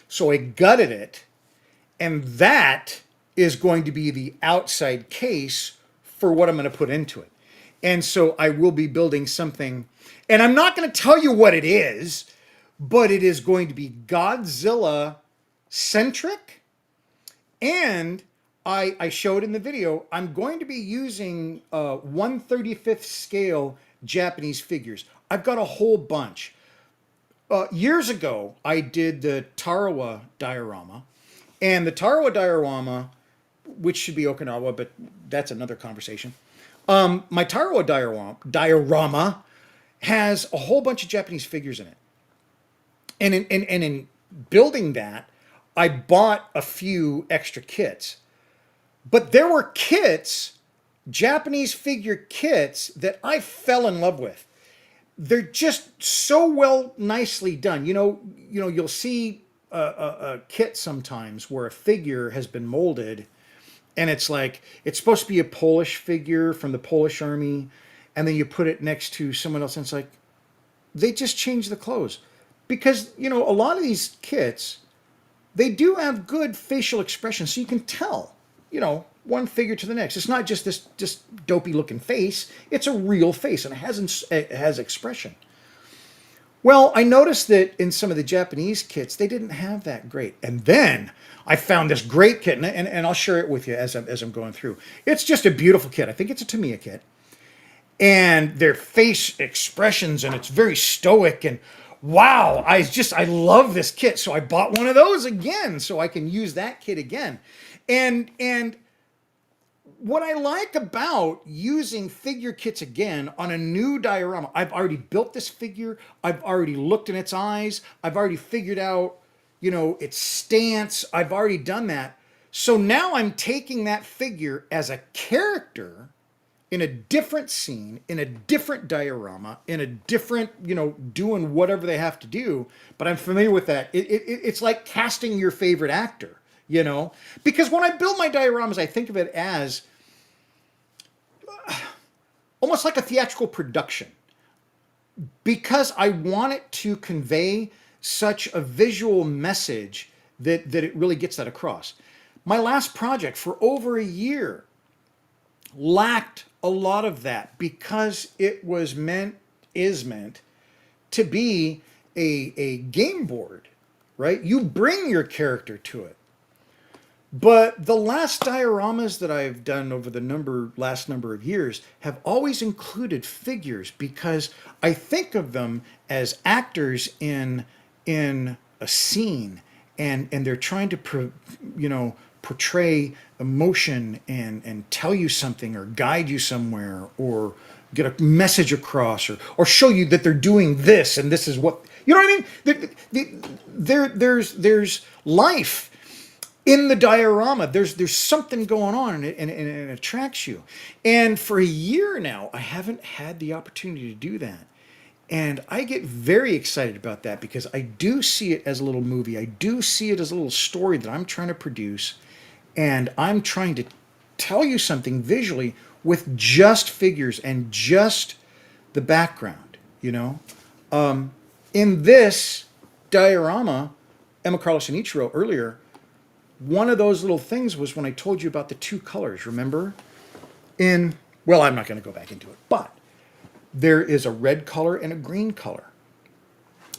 So I gutted it, and that is going to be the outside case for what I'm going to put into it. And so I will be building something, and I'm not going to tell you what it is, but it is going to be Godzilla centric. And I showed in the video, I'm going to be using 1/35th scale Japanese figures. I've got a whole bunch. Years ago, I did the Tarawa diorama. And the Tarawa diorama, which should be Okinawa, but that's another conversation. My Tarawa diorama has a whole bunch of Japanese figures in it. And in building that, I bought a few extra kits. But there were kits, Japanese figure kits, that I fell in love with. They're just so well, nicely done. You'll see a kit sometimes where a figure has been molded, and it's like it's supposed to be a Polish figure from the Polish army, and then you put it next to someone else, and it's like they just changed the clothes because a lot of these kits, they do have good facial expression, so you can tell, one figure to the next. It's not just this just dopey looking face. It's a real face, and it has expression. Well, I noticed that in some of the Japanese kits, they didn't have that great. And then I found this great kit, and I'll share it with you as I'm going through. It's just a beautiful kit. I think it's a Tamiya kit. And their face expressions, and it's very stoic, and wow, I love this kit. So I bought one of those again so I can use that kit again. And what I like about using figure kits again on a new diorama, I've already built this figure. I've already looked in its eyes. I've already figured out, its stance. I've already done that. So now I'm taking that figure as a character in a different scene, in a different diorama, in a different, doing whatever they have to do. But I'm familiar with that. It's like casting your favorite actor, because when I build my dioramas, I think of it as almost like a theatrical production, because I want it to convey such a visual message that it really gets that across. My last project for over a year lacked a lot of that because it is meant to be a game board, right? You bring your character to it. But the last dioramas that I've done over the last number of years have always included figures, because I think of them as actors in a scene, and they're trying to portray emotion and tell you something, or guide you somewhere, or get a message across, or show you that they're doing this and this is what, you know what I mean? There's life in the diorama. There's something going on, and it attracts you. And for a year now, I haven't had the opportunity to do that. And I get very excited about that, because I do see it as a little movie. I do see it as a little story that I'm trying to produce. And I'm trying to tell you something visually with just figures and just the background, In this diorama, Emma Carlos Ichiro earlier, one of those little things was when I told you about the two colors, remember? Well, I'm not going to go back into it, but there is a red color and a green color.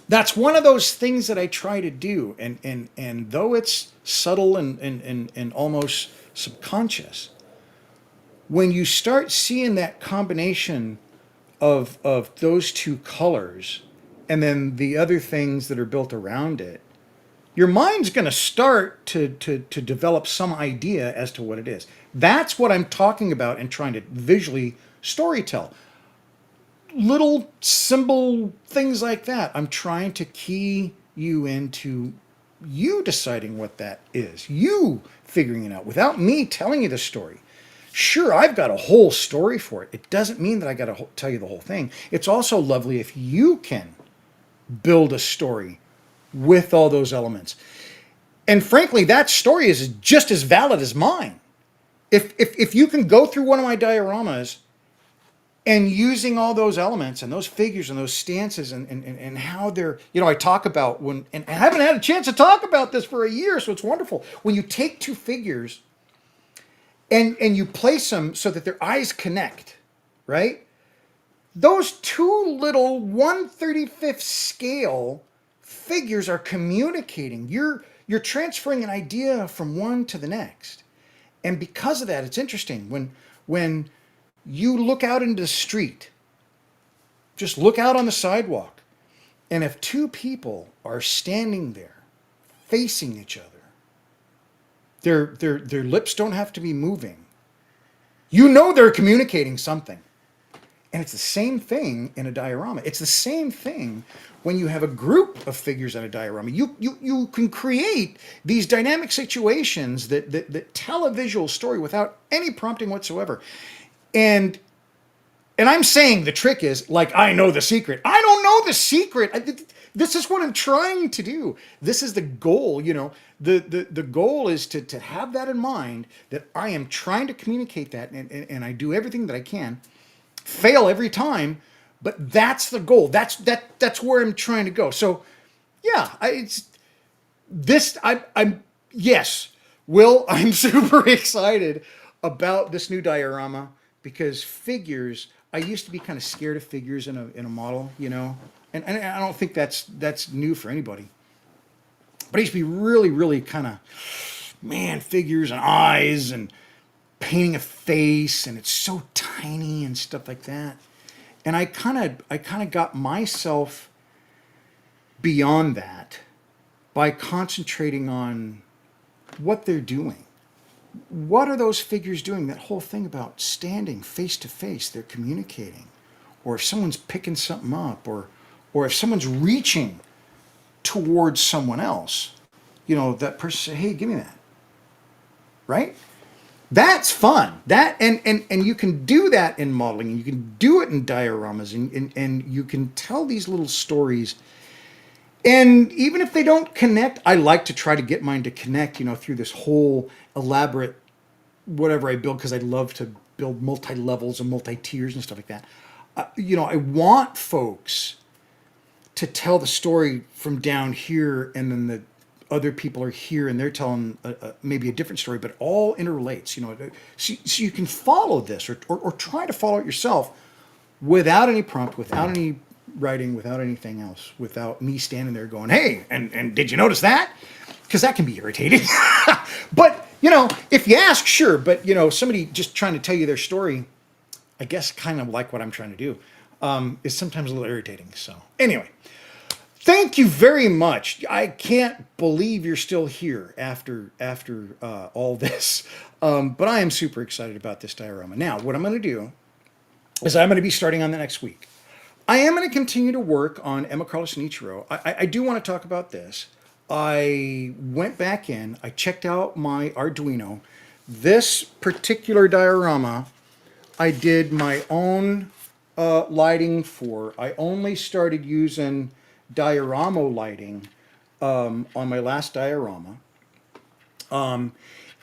That's one of those things that I try to do. And though it's subtle and almost subconscious, when you start seeing that combination of those two colors and then the other things that are built around it, your mind's going to start to develop some idea as to what it is. That's what I'm talking about and trying to visually storytell. Little symbol things like that. I'm trying to key you into you deciding what that is, you figuring it out without me telling you the story. Sure, I've got a whole story for it. It doesn't mean that I got to tell you the whole thing. It's also lovely if you can build a story with all those elements. And frankly, that story is just as valid as mine. If you can go through one of my dioramas and using all those elements and those figures and those stances and how they're, I talk about and I haven't had a chance to talk about this for a year, so it's wonderful. When you take two figures and you place them so that their eyes connect, right? Those two little 1/35th scale figures are communicating. You're transferring an idea from one to the next. And because of that, it's interesting. When you look out into the street, just look out on the sidewalk, and if two people are standing there facing each other, their lips don't have to be moving. They're communicating something. And it's the same thing in a diorama. It's the same thing when you have a group of figures in a diorama. You can create these dynamic situations that tell a visual story without any prompting whatsoever. And I'm saying the trick is, like, I know the secret. I don't know the secret. This is what I'm trying to do. This is the goal, The goal is to have that in mind, that I am trying to communicate that, and I do everything that I can. Fail every time, but that's the goal. That's where I'm trying to go. So, yeah, yes, Will, I'm super excited about this new diorama, because figures, I used to be kind of scared of figures in a model, and I don't think that's new for anybody. But I used to be really, really kind of, figures and eyes and painting a face, and it's so tiny and stuff like that. And I kind of got myself beyond that by concentrating on what they're doing. What are those figures doing? That whole thing about standing face to face, they're communicating. Or if someone's picking something up, or if someone's reaching towards someone else, that person say, hey, give me that. Right? That's fun. That and you can do that in modeling, and you can do it in dioramas, and you can tell these little stories. And even if they don't connect, I like to try to get mine to connect, through this whole elaborate whatever I build, because I love to build multi levels and multi tiers and stuff like that. I want folks to tell the story from down here, and then the other people are here and they're telling maybe a different story, but all interrelates, so you can follow this, or try to follow it yourself without any prompt, without any writing, without anything else, without me standing there going, hey, and did you notice that? Because that can be irritating. But, if you ask, sure. But, somebody just trying to tell you their story, I guess kind of like what I'm trying to do, is sometimes a little irritating. So anyway, thank you very much. I can't believe you're still here after all this. But I am super excited about this diorama. Now, what I'm going to do is I'm going to be starting on the next week. I am going to continue to work on Emma Carlos Ichiro. I do want to talk about this. I went back in, I checked out my Arduino. This particular diorama, I did my own lighting for. I only started using diorama lighting on my last diorama.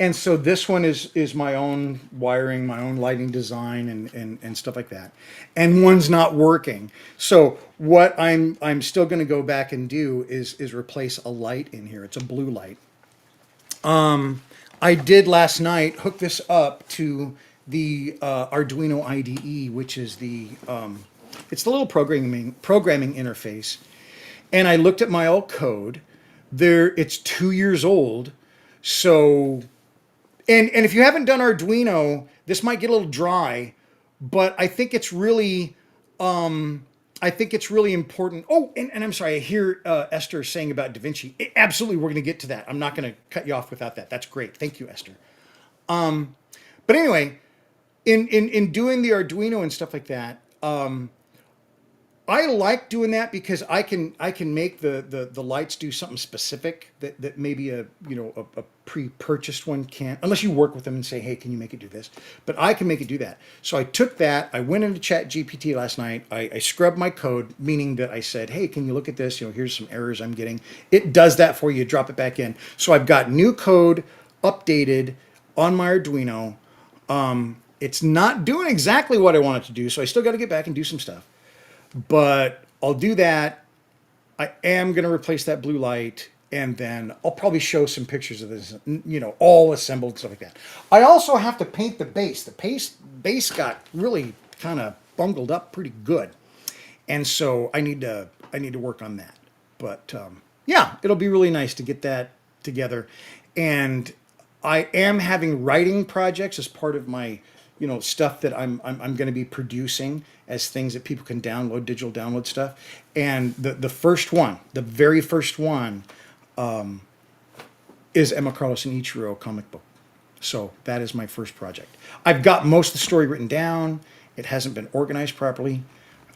And so this one is my own wiring, my own lighting design, and stuff like that. And one's not working. So what I'm still going to go back and do is replace a light in here. It's a blue light. I did last night hook this up to the Arduino IDE, which is it's the little programming interface. And I looked at my old code. It's 2 years old. So, and if you haven't done Arduino, this might get a little dry, but I think it's really, important. Oh, and I'm sorry, I hear Esther saying about DaVinci. Absolutely, we're going to get to that. I'm not going to cut you off without that. That's great. Thank you, Esther. But anyway, in doing the Arduino and stuff like that, I like doing that because I can make the lights do something specific that maybe a pre-purchased one can't, unless you work with them and say, hey, can you make it do this? But I can make it do that. So I took that, I went into ChatGPT last night, I scrubbed my code, meaning that I said, hey, can you look at this? Here's some errors I'm getting. It does that for you, drop it back in. So I've got new code updated on my Arduino. It's not doing exactly what I want it to do, so I still got to get back and do some stuff. But I'll do that. I am going to replace that blue light, and then I'll probably show some pictures of this, all assembled and stuff like that. I also have to paint the base. The base got really kind of bungled up pretty good, and so I need to work on that. But yeah, it'll be really nice to get that together. And I am having writing projects as part of my stuff that I'm going to be producing as things that people can download, digital download stuff. And the first one, the very first one, is Emma Carlos Ichiro comic book. So that is my first project. I've got most of the story written down. It hasn't been organized properly.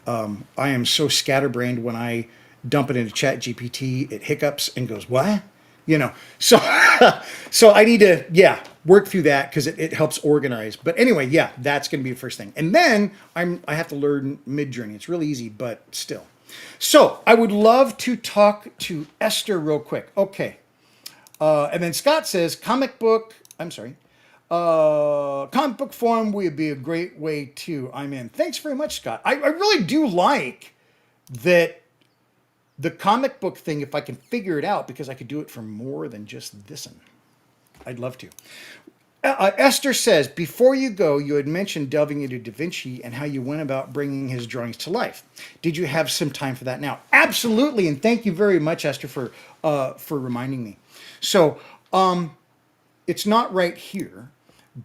I am so scatterbrained when I dump it into ChatGPT, it hiccups and goes, what? So so I need to, work through that because it helps organize. But anyway, that's going to be the first thing. And then I have to learn Midjourney. It's really easy, but still. So I would love to talk to Esther real quick. Okay. And then Scott says, comic book form would be a great way too. I'm in. Thanks very much, Scott. I really do like that. The comic book thing, if I can figure it out, because I could do it for more than just this one. I'd love to. Esther says, before you go, you had mentioned delving into DaVinci and how you went about bringing his drawings to life. Did you have some time for that now? Absolutely, and thank you very much, Esther, for reminding me. So it's not right here,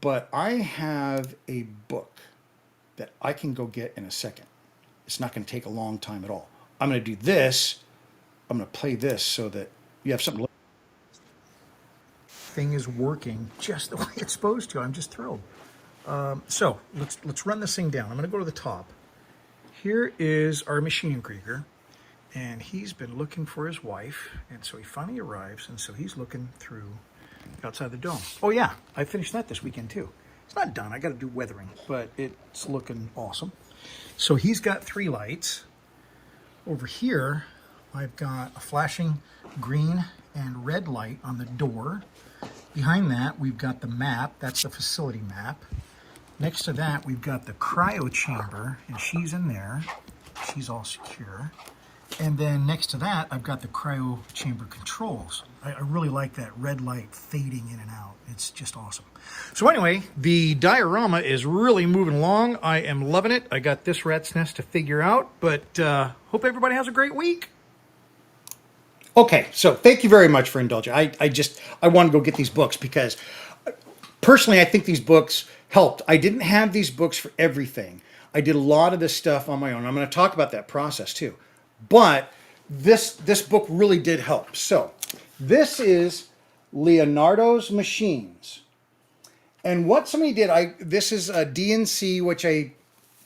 but I have a book that I can go get in a second. It's not going to take a long time at all. I'm going to do this. I'm going to play this so that you have something to look at. Thing is working just the way it's supposed to. I'm just thrilled. So let's run this thing down. I'm going to go to the top. Here is our machine Krieger, and he's been looking for his wife, and so he finally arrives, and so he's looking through outside the dome. Oh yeah, I finished that this weekend too. It's not done, I gotta do weathering, but it's looking awesome. So he's got 3 lights. Over here, I've got a flashing green and red light on the door. Behind that, we've got the map, that's the facility map. Next to that, we've got the cryo chamber, and she's in there. She's all secure. And then next to that, I've got the cryo chamber controls. I really like that red light fading in and out. It's just awesome. So anyway, the diorama is really moving along. I am loving it. I got this rat's nest to figure out, but hope everybody has a great week. Okay, so thank you very much for indulging. I want to go get these books because personally, I think these books helped. I didn't have these books for everything. I did a lot of this stuff on my own. I'm going to talk about that process too. But this book really did help. So this is Leonardo's Machines. And what somebody did, this is a DNC, which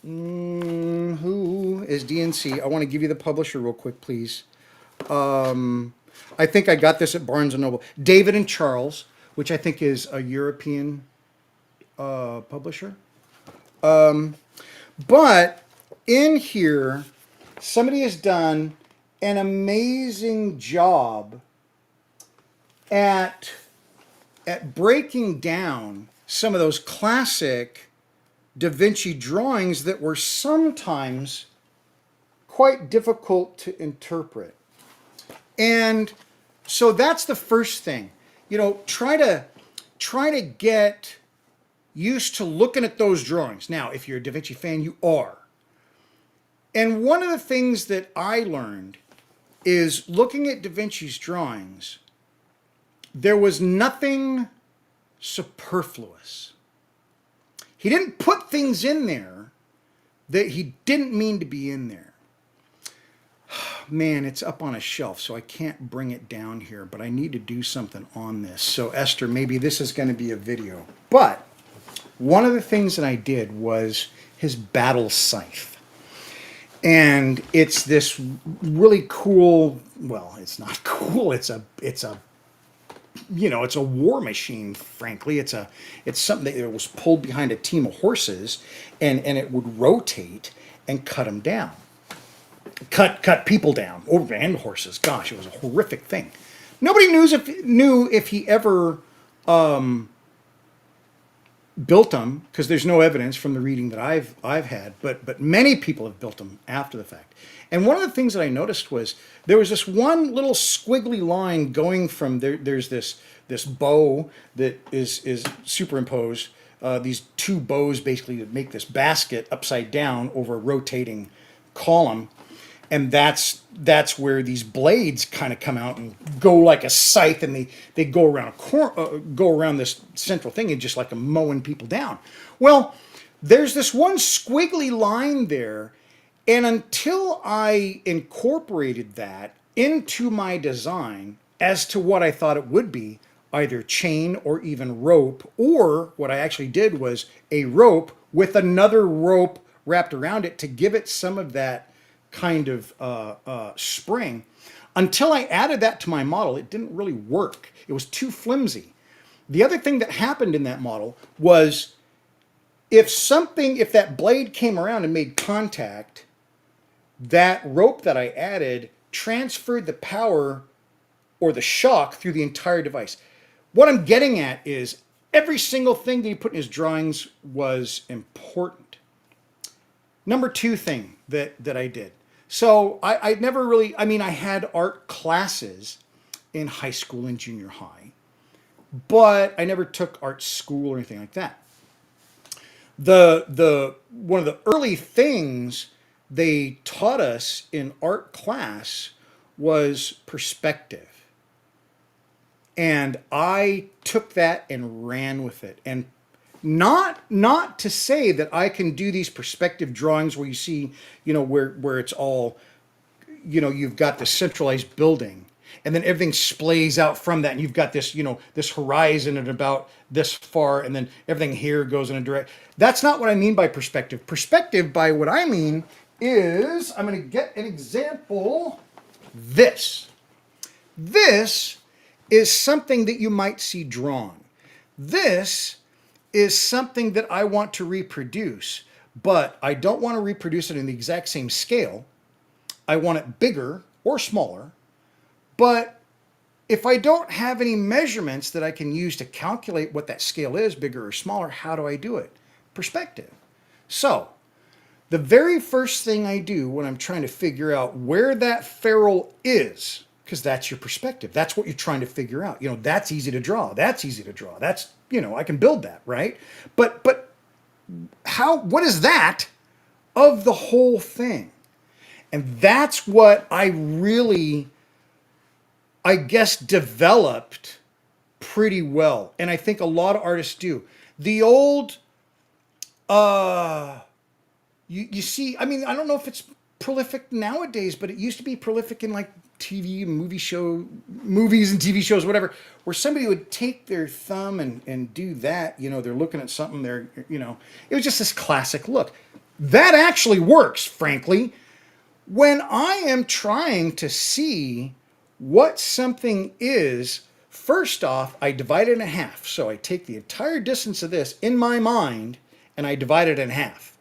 who is DNC? I want to give you the publisher real quick, please. I think I got this at Barnes & Noble. David and Charles, which I think is a European publisher. But in here, somebody has done an amazing job at breaking down some of those classic Da Vinci drawings that were sometimes quite difficult to interpret. And so that's the first thing. You know, try to get used to looking at those drawings. Now, if you're a Da Vinci fan, you are. And one of the things that I learned is looking at Da Vinci's drawings, there was nothing superfluous. He didn't put things in there that he didn't mean to be in there. Man, it's up on a shelf, so I can't bring it down here, but I need to do something on this. So Esther, maybe this is going to be a video. But one of the things that I did was his battle scythe. And it's this really cool, well, it's not cool, it's a you know, it's a war machine, frankly. It's something that was pulled behind a team of horses, and it would rotate and cut them down. Cut people down, and horses. Gosh, it was a horrific thing. Nobody knew if he ever built them, because there's no evidence from the reading that I've had, but many people have built them after the fact. And one of the things that I noticed was there was this one little squiggly line going from there. There's this bow that is superimposed. These 2 bows basically that make this basket upside down over a rotating column. And that's where these blades kind of come out and go like a scythe, and they go around this central thing and just like a mowing people down. Well, there's this one squiggly line there, and until I incorporated that into my design as to what I thought it would be, either chain or even rope, or what I actually did was a rope with another rope wrapped around it to give it some of that kind of spring. Until I added that to my model, it didn't really work. It was too flimsy. The other thing that happened in that model was if that blade came around and made contact, that rope that I added transferred the power or the shock through the entire device. What I'm getting at is every single thing that he put in his drawings was important. Number 2 thing that I did. So I never really, I mean, I had art classes in high school and junior high, but I never took art school or anything like that. One of the early things they taught us in art class was perspective. And I took that and ran with it. And not to say that I can do these perspective drawings where you see, you know, where it's all, you know, you've got the centralized building and then everything splays out from that, and you've got this, you know, this horizon at about this far, and then everything here goes in a direct. That's not what I mean by perspective. Perspective, by what I mean, is, I'm going to get an example. This is something that you might see drawn. This is something that I want to reproduce, but I don't want to reproduce it in the exact same scale. I want it bigger or smaller, but if I don't have any measurements that I can use to calculate what that scale is, bigger or smaller, how do I do it? Perspective. So, the very first thing I do when I'm trying to figure out where that ferrule is, because that's your perspective, that's what you're trying to figure out. You know, that's easy to draw. That's easy to draw. That's, you know, I can build that, right? But what is that of the whole thing? And that's what I really, I guess, developed pretty well. And I think a lot of artists do. The old, you see, I mean, I don't know if it's prolific nowadays, but it used to be prolific in like TV, movies and TV shows, whatever, where somebody would take their thumb and do that. You know, they're looking at something, you know, it was just this classic look. That actually works, frankly. When I am trying to see what something is, first off, I divide it in half. So I take the entire distance of this in my mind and I divide it in half.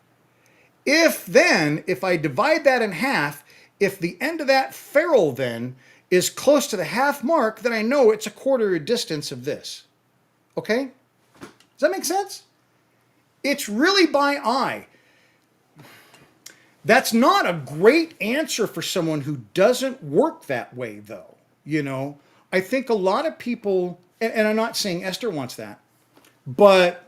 If I divide that in half, if the end of that ferrule then is close to the half mark, then I know it's a quarter distance of this. Okay? Does that make sense? It's really by eye. That's not a great answer for someone who doesn't work that way, though. You know, I think a lot of people, and I'm not saying Esther wants that, but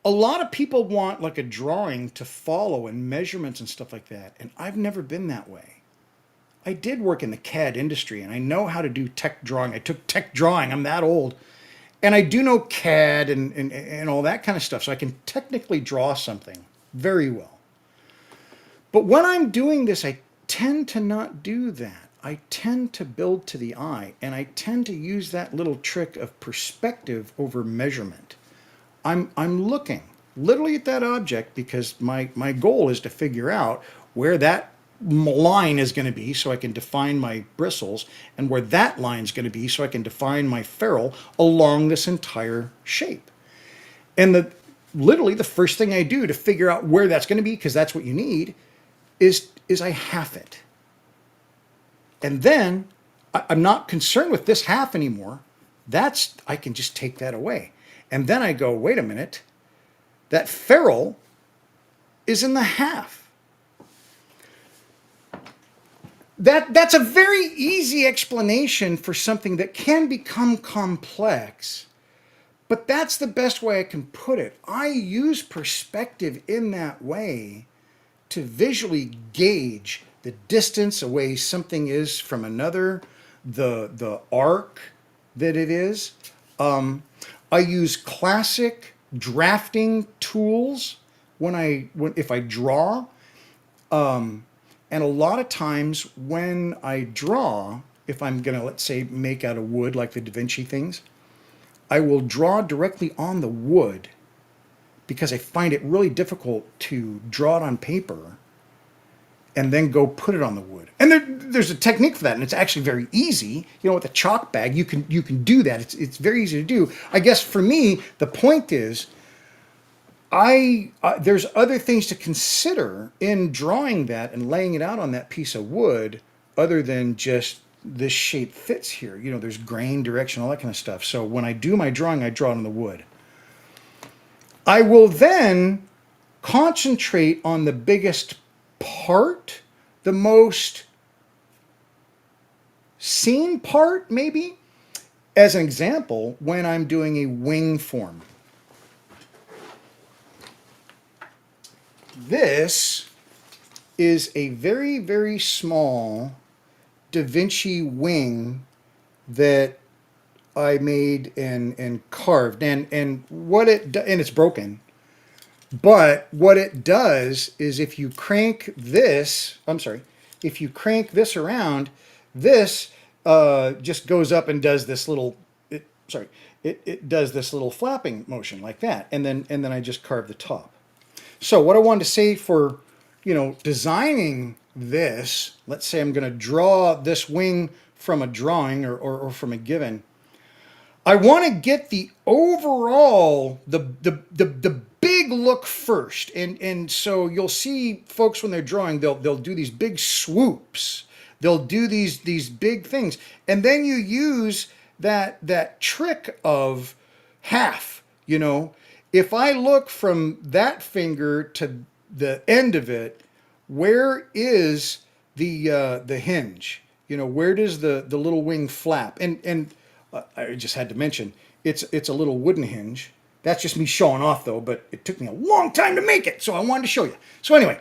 a lot of people want like a drawing to follow and measurements and stuff like that. And I've never been that way. I did work in the CAD industry and I know how to do tech drawing. I took tech drawing. I'm that old. And I do know CAD and all that kind of stuff. So I can technically draw something very well. But when I'm doing this, I tend to not do that. I tend to build to the eye, and I tend to use that little trick of perspective over measurement. I'm looking literally at that object because my goal is to figure out where that line is going to be so I can define my bristles, and where that line is going to be so I can define my ferrule along this entire shape. And literally the first thing I do to figure out where that's going to be, because that's what you need, is I half it. And then I'm not concerned with this half anymore. I can just take that away. And then I go, wait a minute, that ferrule is in the half. That's a very easy explanation for something that can become complex, but that's the best way I can put it. I use perspective in that way to visually gauge the distance away something is from another, the arc that it is. I use classic drafting tools if I draw. And a lot of times when I draw, if I'm gonna, let's say, make out of wood like the Da Vinci things, I will draw directly on the wood because I find it really difficult to draw it on paper and then go put it on the wood. And there's a technique for that, and it's actually very easy. You know, with a chalk bag, you can do that. It's very easy to do. I guess for me, the point is, there's other things to consider in drawing that and laying it out on that piece of wood, other than just this shape fits here. You know, there's grain, direction, all that kind of stuff. So when I do my drawing, I draw it on the wood. I will then concentrate on the biggest part, the most seen part, maybe. As an example, when I'm doing a wing form. This is a very, very small Da Vinci wing that I made and carved, and it's broken. But what it does is if you crank this around, this just goes up and does this little, it does this little flapping motion like that, and then I just carve the top. So what I wanted to say for, designing this, let's say I'm going to draw this wing from a drawing or from a given, I want to get the overall, the big look first. And so you'll see folks when they're drawing, they'll do these big swoops. They'll do these big things. And then you use that trick of half, you know. If I look from that finger to the end of it, where is the hinge? You know, where does the little wing flap? And I just had to mention it's a little wooden hinge. That's just me showing off though, but it took me a long time to make it, so I wanted to show you. So anyway,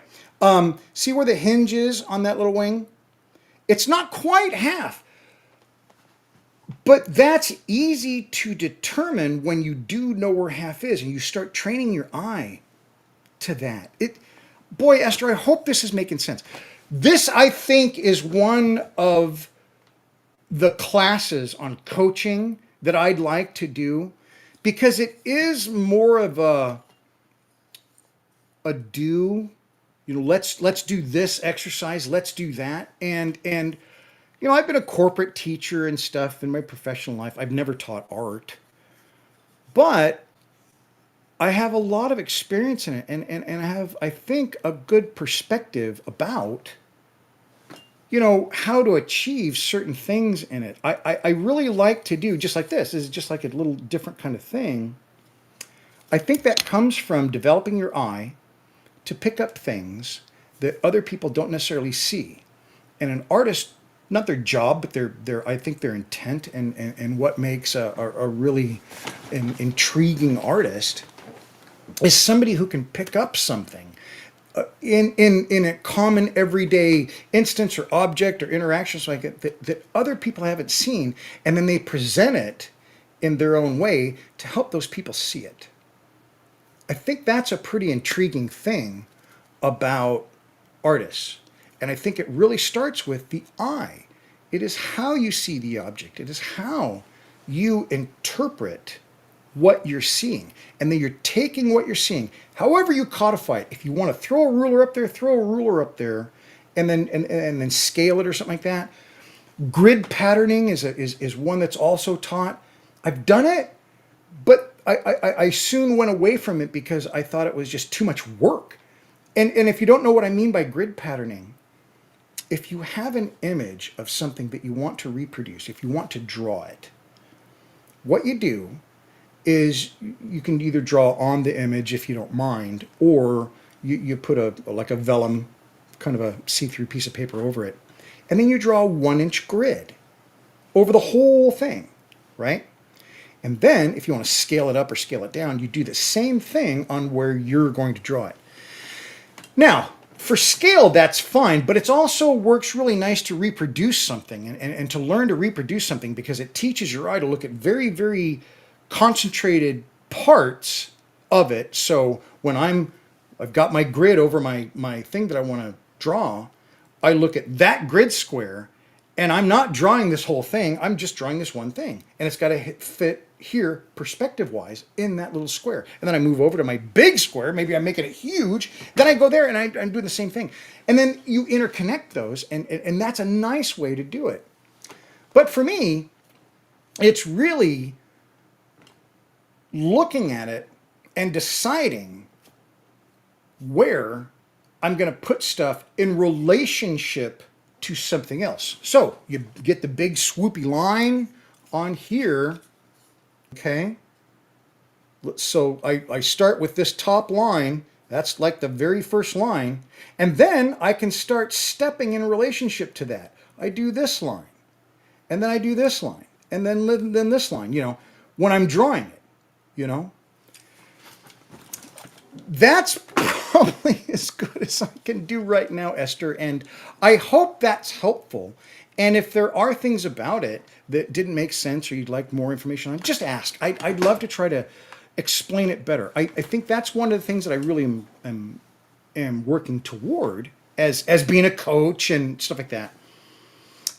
see where the hinge is on that little wing? It's not quite half, but that's easy to determine when you do know where half is and you start training your eye to that. Boy, Esther, I hope this is making sense. This, I think, is one of the classes on coaching that I'd like to do, because it is more of a do, you know, let's do this exercise, let's do that. And you know, I've been a corporate teacher and stuff in my professional life. I've never taught art, but I have a lot of experience in it, and I have, I think, a good perspective about, you know, how to achieve certain things in it. I really like to do just like this. This is just like a little different kind of thing. I think that comes from developing your eye to pick up things that other people don't necessarily see. And an artist, not their job, but their I think their intent and what makes a really intriguing artist is somebody who can pick up something in a common everyday instance or object or interactions like it that other people haven't seen, and then they present it in their own way to help those people see it. I think that's a pretty intriguing thing about artists. And I think it really starts with the eye. It is how you see the object. It is how you interpret what you're seeing. And then you're taking what you're seeing, however you codify it. If you want to throw a ruler up there, throw a ruler up there, and then scale it or something like that. Grid patterning is one that's also taught. I've done it, but I soon went away from it because I thought it was just too much work. And if you don't know what I mean by grid patterning, if you have an image of something that you want to reproduce, if you want to draw it, what you do is you can either draw on the image if you don't mind, or you put like a vellum, kind of a see-through piece of paper over it, and then you draw a 1-inch grid over the whole thing, right? And then if you want to scale it up or scale it down, you do the same thing on where you're going to draw it. Now, for scale, that's fine, but it also works really nice to reproduce something and to learn to reproduce something, because it teaches your eye to look at very, very concentrated parts of it. So when I've got my grid over my thing that I want to draw, I look at that grid square, and I'm not drawing this whole thing, I'm just drawing this one thing. And it's got to fit here perspective-wise in that little square. And then I move over to my big square, maybe I'm making it huge, then I go there and I'm doing the same thing. And then you interconnect those, and that's a nice way to do it. But for me, it's really looking at it and deciding where I'm going to put stuff in relationship to something else. So you get the big swoopy line on here, okay? So I start with this top line, that's like the very first line, and then I can start stepping in relationship to that. I do this line, and then I do this line, and then this line, you know, when I'm drawing it, you know? That's probably as good as I can do right now, Esther, and I hope that's helpful. And if there are things about it that didn't make sense or you'd like more information on, just ask. I'd love to try to explain it better. I think that's one of the things that I really am working toward as being a coach and stuff like that,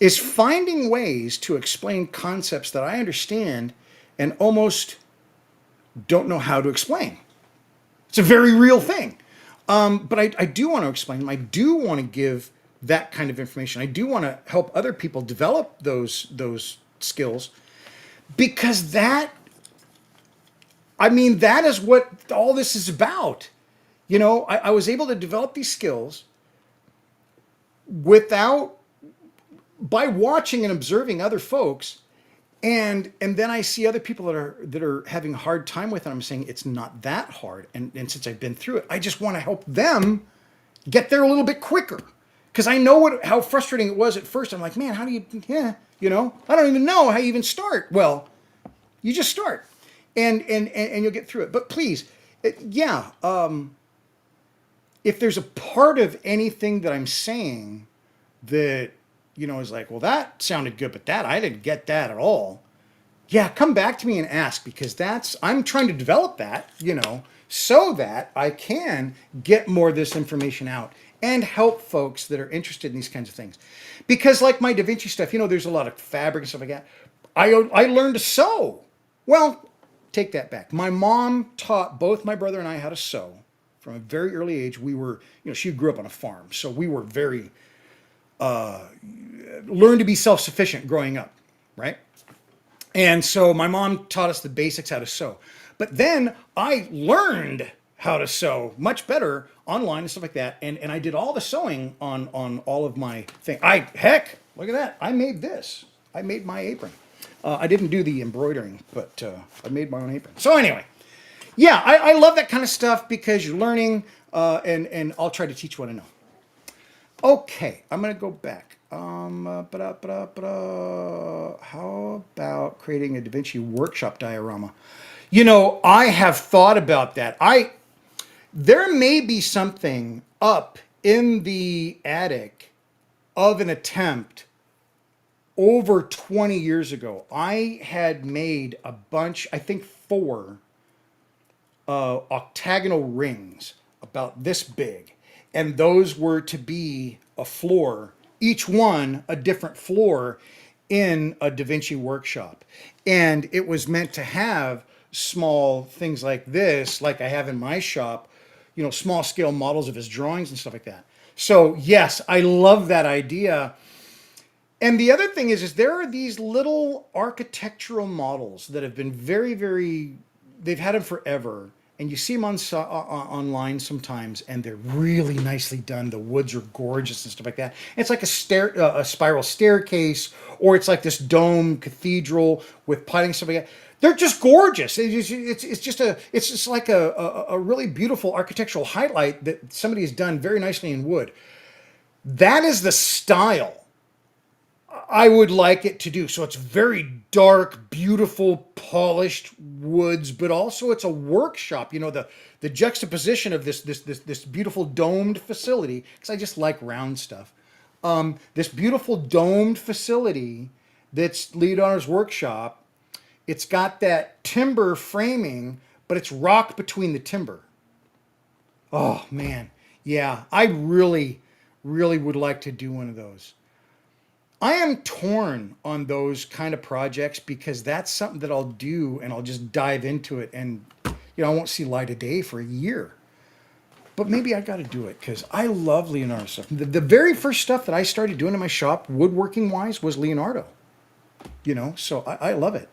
is finding ways to explain concepts that I understand and almost don't know how to explain. It's a very real thing. But I do want to explain them. I do want to give that kind of information. I do want to help other people develop those skills, because that is what all this is about. I was able to develop these skills by watching and observing other folks, and then I see other people that are having a hard time with it. I'm saying it's not that hard, and since I've been through it, I just want to help them get there a little bit quicker, because I know how frustrating it was at first. I'm like, man, how do you? Yeah, I don't even know how you even start. Well, you just start, and you'll get through it. But please, if there's a part of anything that I'm saying that is like, well, that sounded good, but I didn't get that at all. Yeah, come back to me and ask, because I'm trying to develop that, so that I can get more of this information out and help folks that are interested in these kinds of things. Because like my Da Vinci stuff, there's a lot of fabric and stuff like that. I learned to sew. Well, take that back. My mom taught both my brother and I how to sew from a very early age. We were, she grew up on a farm, so we were very learned to be self-sufficient growing up, right? And so my mom taught us the basics how to sew. But then I learned how to sew much better online and stuff like that. And I did all the sewing on all of my thing. Look at that. I made this. I made my apron. I didn't do the embroidering, but I made my own apron. So anyway, yeah, I love that kind of stuff, because you're learning, and I'll try to teach what I know. Okay, I'm going to go back. How about creating a Da Vinci workshop diorama? I have thought about that. There may be something up in the attic of an attempt over 20 years ago. I had made a bunch, I think 4 octagonal rings about this big. And those were to be a floor, each one a different floor in a Da Vinci workshop. And it was meant to have small things like this, like I have in my shop, small scale models of his drawings and stuff like that. So yes, I love that idea. And the other thing is there are these little architectural models that have been very, very, they've had them forever. And you see them online sometimes, and they're really nicely done. The woods are gorgeous and stuff like that. And it's like a spiral staircase, or it's like this dome cathedral with piling, stuff like that. They're just gorgeous. It's just like a really beautiful architectural highlight that somebody has done very nicely in wood. That is the style I would like it to do. So it's very dark, beautiful, polished woods, but also it's a workshop. The juxtaposition of this beautiful domed facility, because I just like round stuff. This beautiful domed facility that's Leonardo's workshop. It's got that timber framing, but it's rock between the timber. Oh man, yeah, I really, really would like to do one of those. I am torn on those kind of projects, because that's something that I'll do and I'll just dive into it, and I won't see light of day for a year. But maybe I got to do it, because I love Leonardo stuff. The very first stuff that I started doing in my shop, woodworking wise, was Leonardo. So I love it.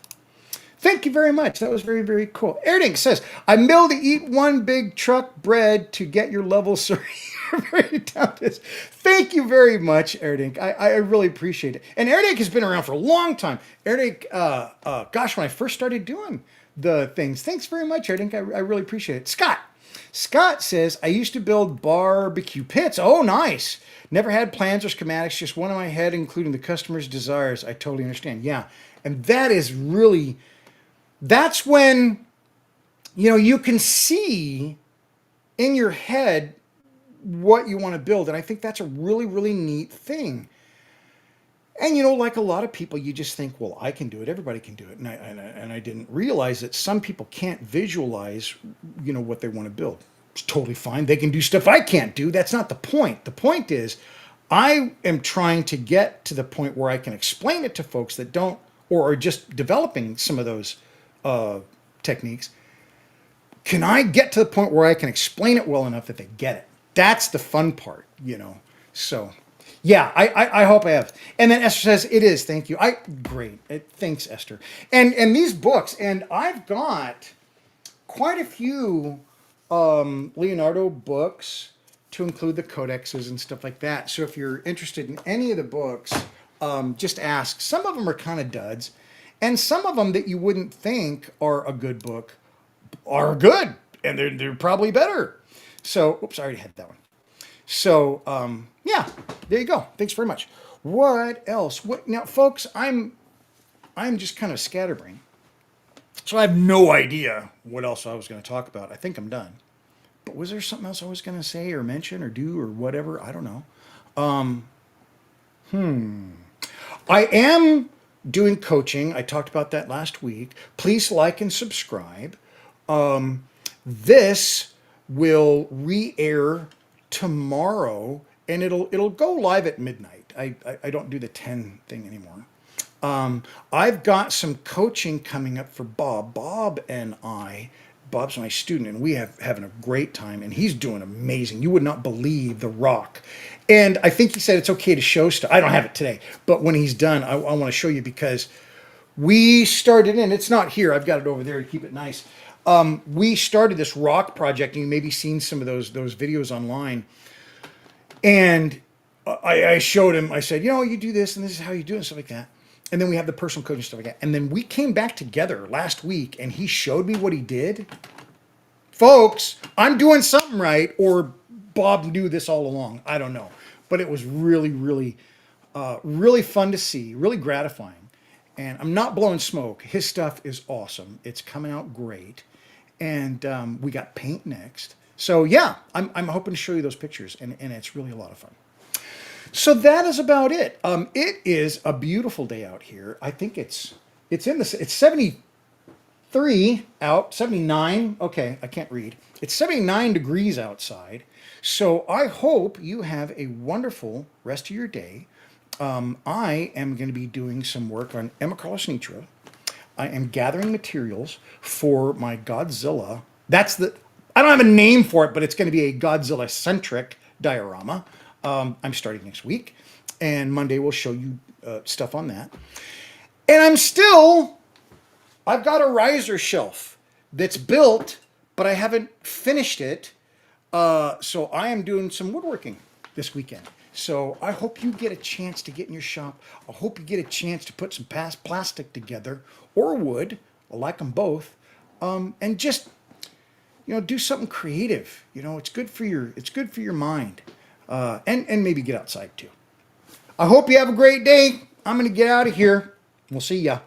Thank you very much. That was very, very cool. Erdink says, I'm able to eat one big truck bread to get your level, sir. You're very talented. Thank you very much, Erdink. I really appreciate it. And Erdink has been around for a long time. Erdink, gosh, when I first started doing the things. Thanks very much, Erdink. I really appreciate it. Scott says, I used to build barbecue pits. Oh, nice. Never had plans or schematics, just one in my head, including the customer's desires. I totally understand. Yeah. And that is really... That's when, you can see in your head what you want to build. And I think that's a really, really neat thing. And, like a lot of people, you just think, well, I can do it. Everybody can do it. And I didn't realize that some people can't visualize, what they want to build. It's totally fine. They can do stuff I can't do. That's not the point. The point is, I am trying to get to the point where I can explain it to folks that don't, or are just developing some of those techniques. Can I get to the point where I can explain it well enough that they get it? That's the fun part, So, Yeah, I hope I have. And then Esther says it is. Thank you. Great. Thanks, Esther. And these books, and I've got quite a few Leonardo books to include the codexes and stuff like that. So if you're interested in any of the books, just ask. Some of them are kind of duds, and some of them that you wouldn't think are a good book are good, and they're probably better. So, oops, I already had that one. So, yeah, there you go. Thanks very much. What else? What now, folks? I'm just kind of scatterbrained, so I have no idea what else I was going to talk about. I think I'm done. But was there something else I was going to say or mention or do or whatever? I don't know. I am doing coaching. I talked about that last week. Please like and subscribe. This will re-air tomorrow, and it'll go live at midnight. I don't do the 10 thing anymore. I've got some coaching coming up for Bob. Bob's my student, and we have having a great time, and he's doing amazing. You would not believe the rock. And I think he said it's okay to show stuff. I don't have it today, but when he's done, I want to show you because we started, and it's not here. I've got it over there to keep it nice. We started this rock project, and you maybe seen some of those videos online. And I showed him. I said, you do this, and this is how you do it, and stuff like that. And then we have the personal coaching stuff like that. And then we came back together last week, and he showed me what he did. Folks, I'm doing something right, or Bob knew this all along. I don't know. But it was really, really, really fun to see, really gratifying. And I'm not blowing smoke. His stuff is awesome. It's coming out great. And we got paint next. So yeah, I'm hoping to show you those pictures, and it's really a lot of fun. So that is about it. It is a beautiful day out here. I think it's 73 out, 79. Okay, I can't read. It's 79 degrees outside. So I hope you have a wonderful rest of your day. I am going to be doing some work on Emma Carlos Ichiro. I am gathering materials for my Godzilla. I don't have a name for it, but it's going to be a Godzilla-centric diorama. I'm starting next week, and Monday we'll show you stuff on that. And I've got a riser shelf that's built, but I haven't finished it. So I am doing some woodworking this weekend. So I hope you get a chance to get in your shop. I hope you get a chance to put some plastic together or wood. I like them both. And just, do something creative. It's good for your mind. And maybe get outside too. I hope you have a great day. I'm going to get out of here. We'll see ya.